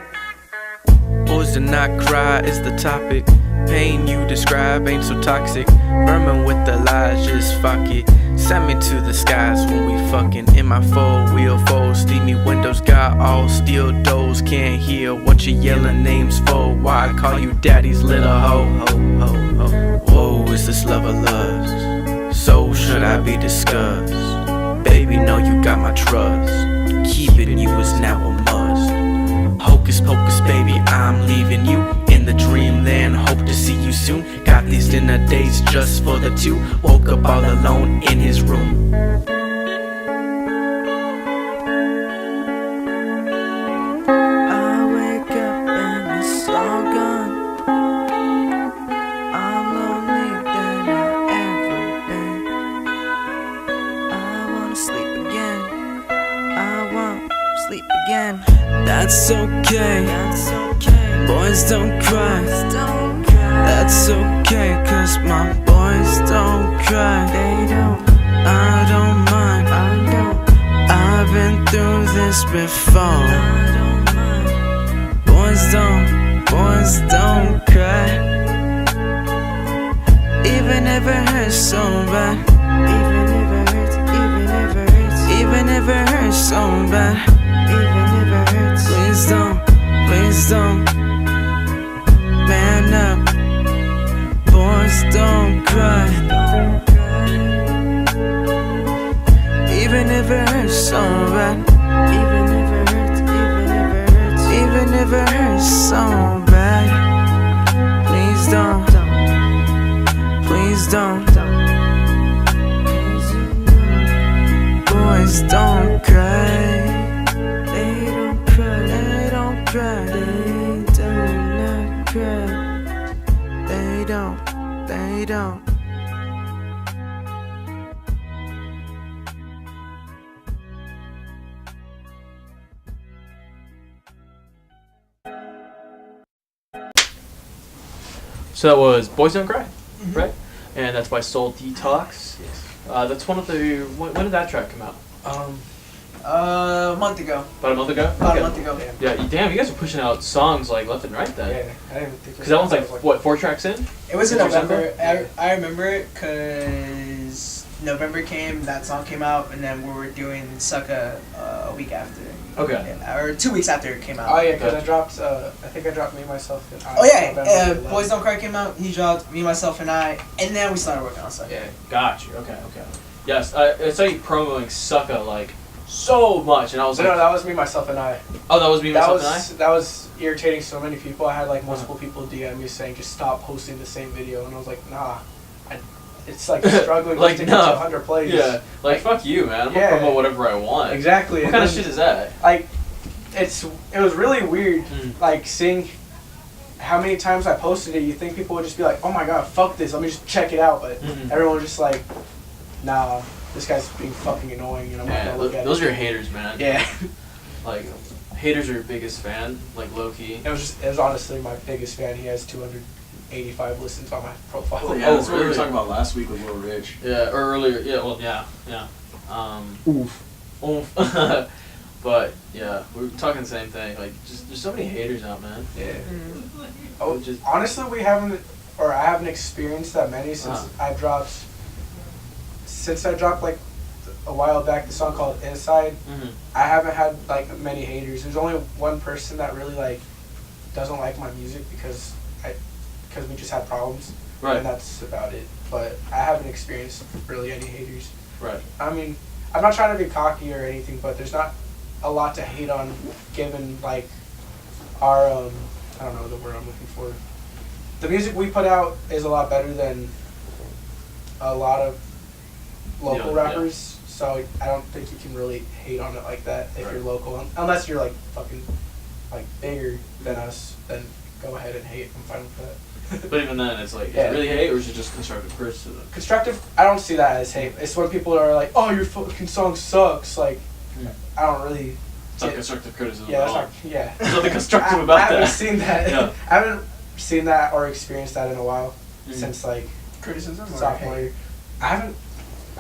Boys do not cry is the topic. Pain you describe ain't so toxic. Vermin with the lies, just fuck it. Send me to the skies when we fucking in my 4-wheel fold. Steamy windows got all steel doors. Can't hear what you yelling names for. Why I call you daddy's little hoe. Whoa. is this love of lust? So should I be discussed? Baby, know you got my trust. Keeping you is now a must. Hocus pocus, baby, I'm leaving you in the dreamland. Hope to see you soon. Got these dinner dates just for the two. Woke up all alone in his room. I wake up and it's all gone. I'm lonely than I ever been. I wanna sleep again. I won't sleep again. That's okay. Boys don't cry. That's okay, cause my boys don't cry. They don't. I don't mind. I've been through this before. Boys don't cry. Even if it hurts so bad. Even if it hurts so bad. Please don't, man up. Boys don't cry. Even if it hurts so bad. Even if it hurts so bad. Please don't. Boys don't cry. They don't cry. They don't cry. They do not cry. They don't. So that was Boys Don't Cry, right? And that's by Soul Detox. Yes. That's one of the. When did that track come out? A month ago. About a month ago? About a month ago. Yeah, damn, you guys are pushing out songs like left and right then. Yeah, I didn't think. Because that one's like, what, 4 tracks in? It was in Since November. December? I remember it because November came, that song came out, and then we were doing Sucka a week after. Okay. Yeah, or 2 weeks after it came out. Oh yeah, because I dropped. I think I dropped Me, Myself, and I. Oh yeah, November 11th. Boys Don't Cry came out. He dropped Me, Myself, and I, and then we started working on Sucka. Yeah. Got you. Okay. Yes, I saw you promoting Sucka like so much, and I was No, like, that was Me, Myself, and I. oh, that was Me, Myself, and I? That was irritating so many people. I had like multiple people DM me saying just stop posting the same video, and I was like, nah, it's like struggling Like, to get no. to 100 plays. Yeah, like fuck you, man. I'm Yeah. gonna promote whatever I want. Exactly. What and kind of then, shit is that? Like, it was really weird, like seeing how many times I posted it. You think people would just be like, oh my god, fuck this, let me just check it out, but everyone was just like, nah, this guy's being fucking annoying, and I'm not Yeah, gonna look at those it. are your haters, man. Yeah. Like, haters are your biggest fan, like low key. It was honestly my biggest fan. He has 285 listens on my profile. Oh, yeah, Oh, that's what we were really? talking about last week with Lil Rich. Yeah, or earlier. Yeah, well, yeah. Oof. But yeah, we were talking the same thing. Like, just there's so many haters out, man. Yeah. Mm-hmm. Oh, Just- honestly, I haven't experienced that many since I dropped like a while back the song called Inside. I haven't had like many haters. There's only one person that really like doesn't like my music because we just had problems. Right. And that's about it. But I haven't experienced really any haters. Right. I mean, I'm not trying to be cocky or anything, but there's not a lot to hate on given like our I don't know the word I'm looking for. The music we put out is a lot better than a lot of local Yeah, rappers, so I don't think you can really hate on it like that if you're local, unless you're like fucking like bigger than us. Then go ahead and hate. I'm fine with that. But even then, it's like, is Yeah. it really hate or is it just constructive criticism? Constructive, I don't see that as hate. It's when people are like, "Oh, your fucking song sucks." Like, I don't really. It's not constructive criticism Yeah, at that's all. not. Yeah. There's nothing constructive I about haven't that. seen that. Yeah. I haven't seen that or experienced that in a while since like Criticism or sophomore hate? year. I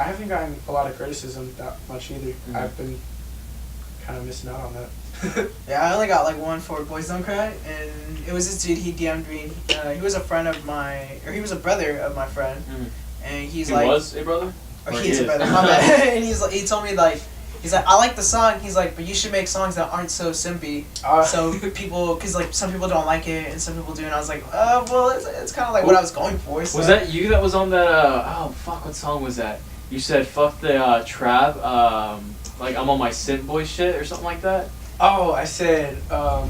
haven't gotten a lot of criticism that much either. I've been kind of missing out on that. Yeah, I only got like one for Boys Don't Cry, and it was this dude. He DM'd me. He was a friend of he was a brother of my friend, and he's He like, was a brother? or Or he is a is? brother. My bad. And he told me like, He's like, I like the song. He's like, but you should make songs that aren't so simpy. So people, because like some people don't like it and some people do. And I was like, well, it's kind of like what I was going for. So. Was that you that was on that? Oh fuck, what song was that? You said fuck the trap. Like I'm on my synth boy shit or something like that. Oh, I said, I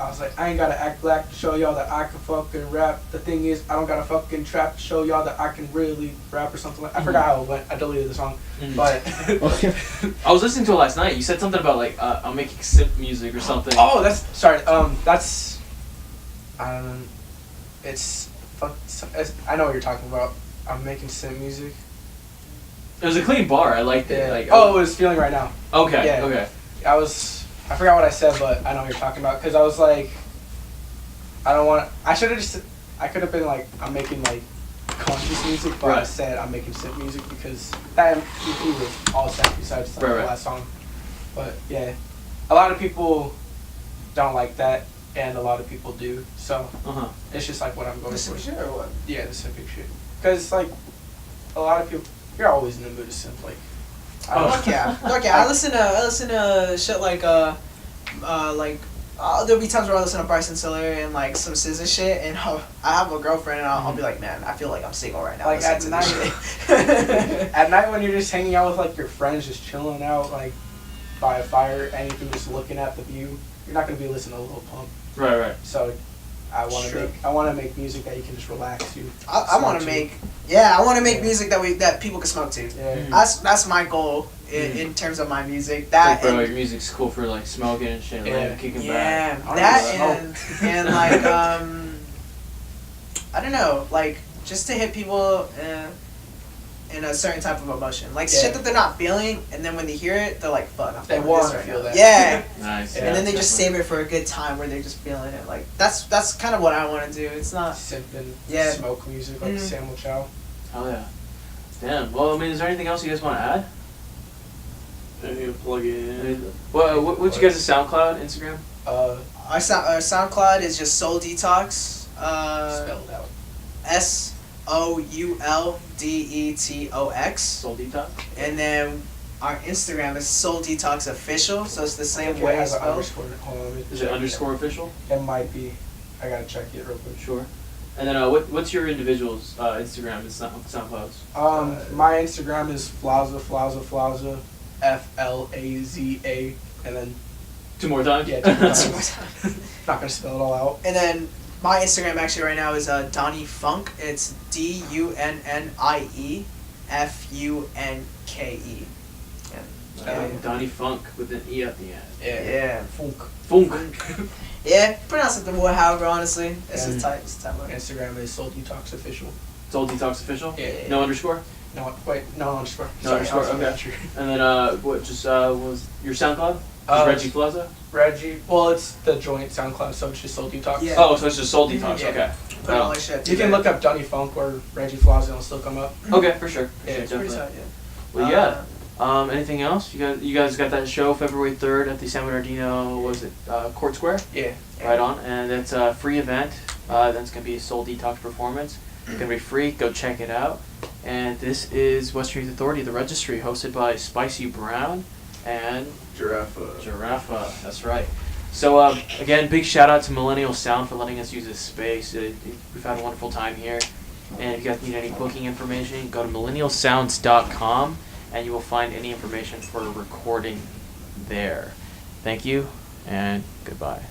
was like, I ain't gotta act black to show y'all that I can fucking rap. The thing is, I don't gotta fucking trap to show y'all that I can really rap or something like. I forgot how it went. I deleted the song, but. I was listening to it last night. You said something about like I'm making synth music or something. Oh, that's sorry. That's. I don't know. It's I know what you're talking about. I'm making synth music. It was a clean bar. I liked it. Yeah. Like, it was Feeling Right Now. Okay. Yeah. Okay. I forgot what I said, but I know what you're talking about. Because I was like, I don't want to. I could have been like, I'm making like conscious music, but I said I'm making synth music because that EP was all synth besides the last song. But yeah, a lot of people don't like that, and a lot of people do. So it's just like what I'm going for. The shit or what? Yeah, the synth shit. Because like a lot of people, you're always in the mood of synth. Like, Yeah. I listen to shit like there'll be times where I listen to Bryson Tiller and like some SZA shit, and I have a girlfriend and I'll be like, man, I feel like I'm single right now. Like at night, at night when you're just hanging out with like your friends, just chilling out like by a fire, and you're just looking at the view, you're not gonna be listening to Lil Pump. Right. So I want to make music that you can just relax to. I want to make music that people can smoke to. Yeah. That's my goal in terms of my music. That like, bro, your music's cool for like smoking and shit, like kicking back. Yeah, that and like I don't know, like just to hit people in a certain type of emotion, like shit that they're not feeling, and then when they hear it, they're like, "Fuck, I'm feeling this right now." Yeah. Nice. And then they just save it for a good time where they're just feeling it. Like that's kind of what I want to do. It's not simping, smoke music like Samuel Chow. Oh yeah. Damn. Well, I mean, is there anything else you guys want to add? Anything to plug in? What's you guys' SoundCloud, Instagram? Our SoundCloud is just Soul Detox. Spelled out. SOULDETOX. Soul Detox. And then our Instagram is Soul Detox Official, so it's the same way as spelled. Is it underscore official? It might be. I gotta check it real quick. Sure. And then what's your individual's Instagram and SoundCloud's? My Instagram is Flazza, FLAZA, and then 2 more times. Yeah, 2 more times. Not gonna spell it all out. And then my Instagram actually right now is Dunnie Funke. It's DUNNIE FUNKE. Dunnie Funke with an E at the end. Yeah. Funk. Yeah, pronounce it the more however, honestly. It's just tight. Instagram is Soul Detox Official. Soul Detox Official? Yeah. No underscore? No, wait, no underscore. No underscore, okay. And then, what was your SoundCloud? Regi Flazza? Reggie, well, it's the joint SoundCloud, so it's just Soul Detox. Yeah. Oh, so it's just Soul Detox, okay. Put all that shit You can look up Dunnie Funke or Regi Flazza and it'll still come up. Okay, for sure. Yeah, it's pretty tight, Well, yeah. Anything else? You guys got that show February 3rd at the San Bernardino, was it Court Square? Yeah. Right on. And it's a free event. Then it's going to be a Soul Detox performance. It's going to be free. Go check it out. And this is Western Youth Authority, the Registry, hosted by Spicy Brown and Girafa. That's right. So, again, big shout out to Millennial Sound for letting us use this space. We've had a wonderful time here. And if you guys need any booking information, go to millennialsounds.com. And you will find any information for recording there. Thank you, and goodbye.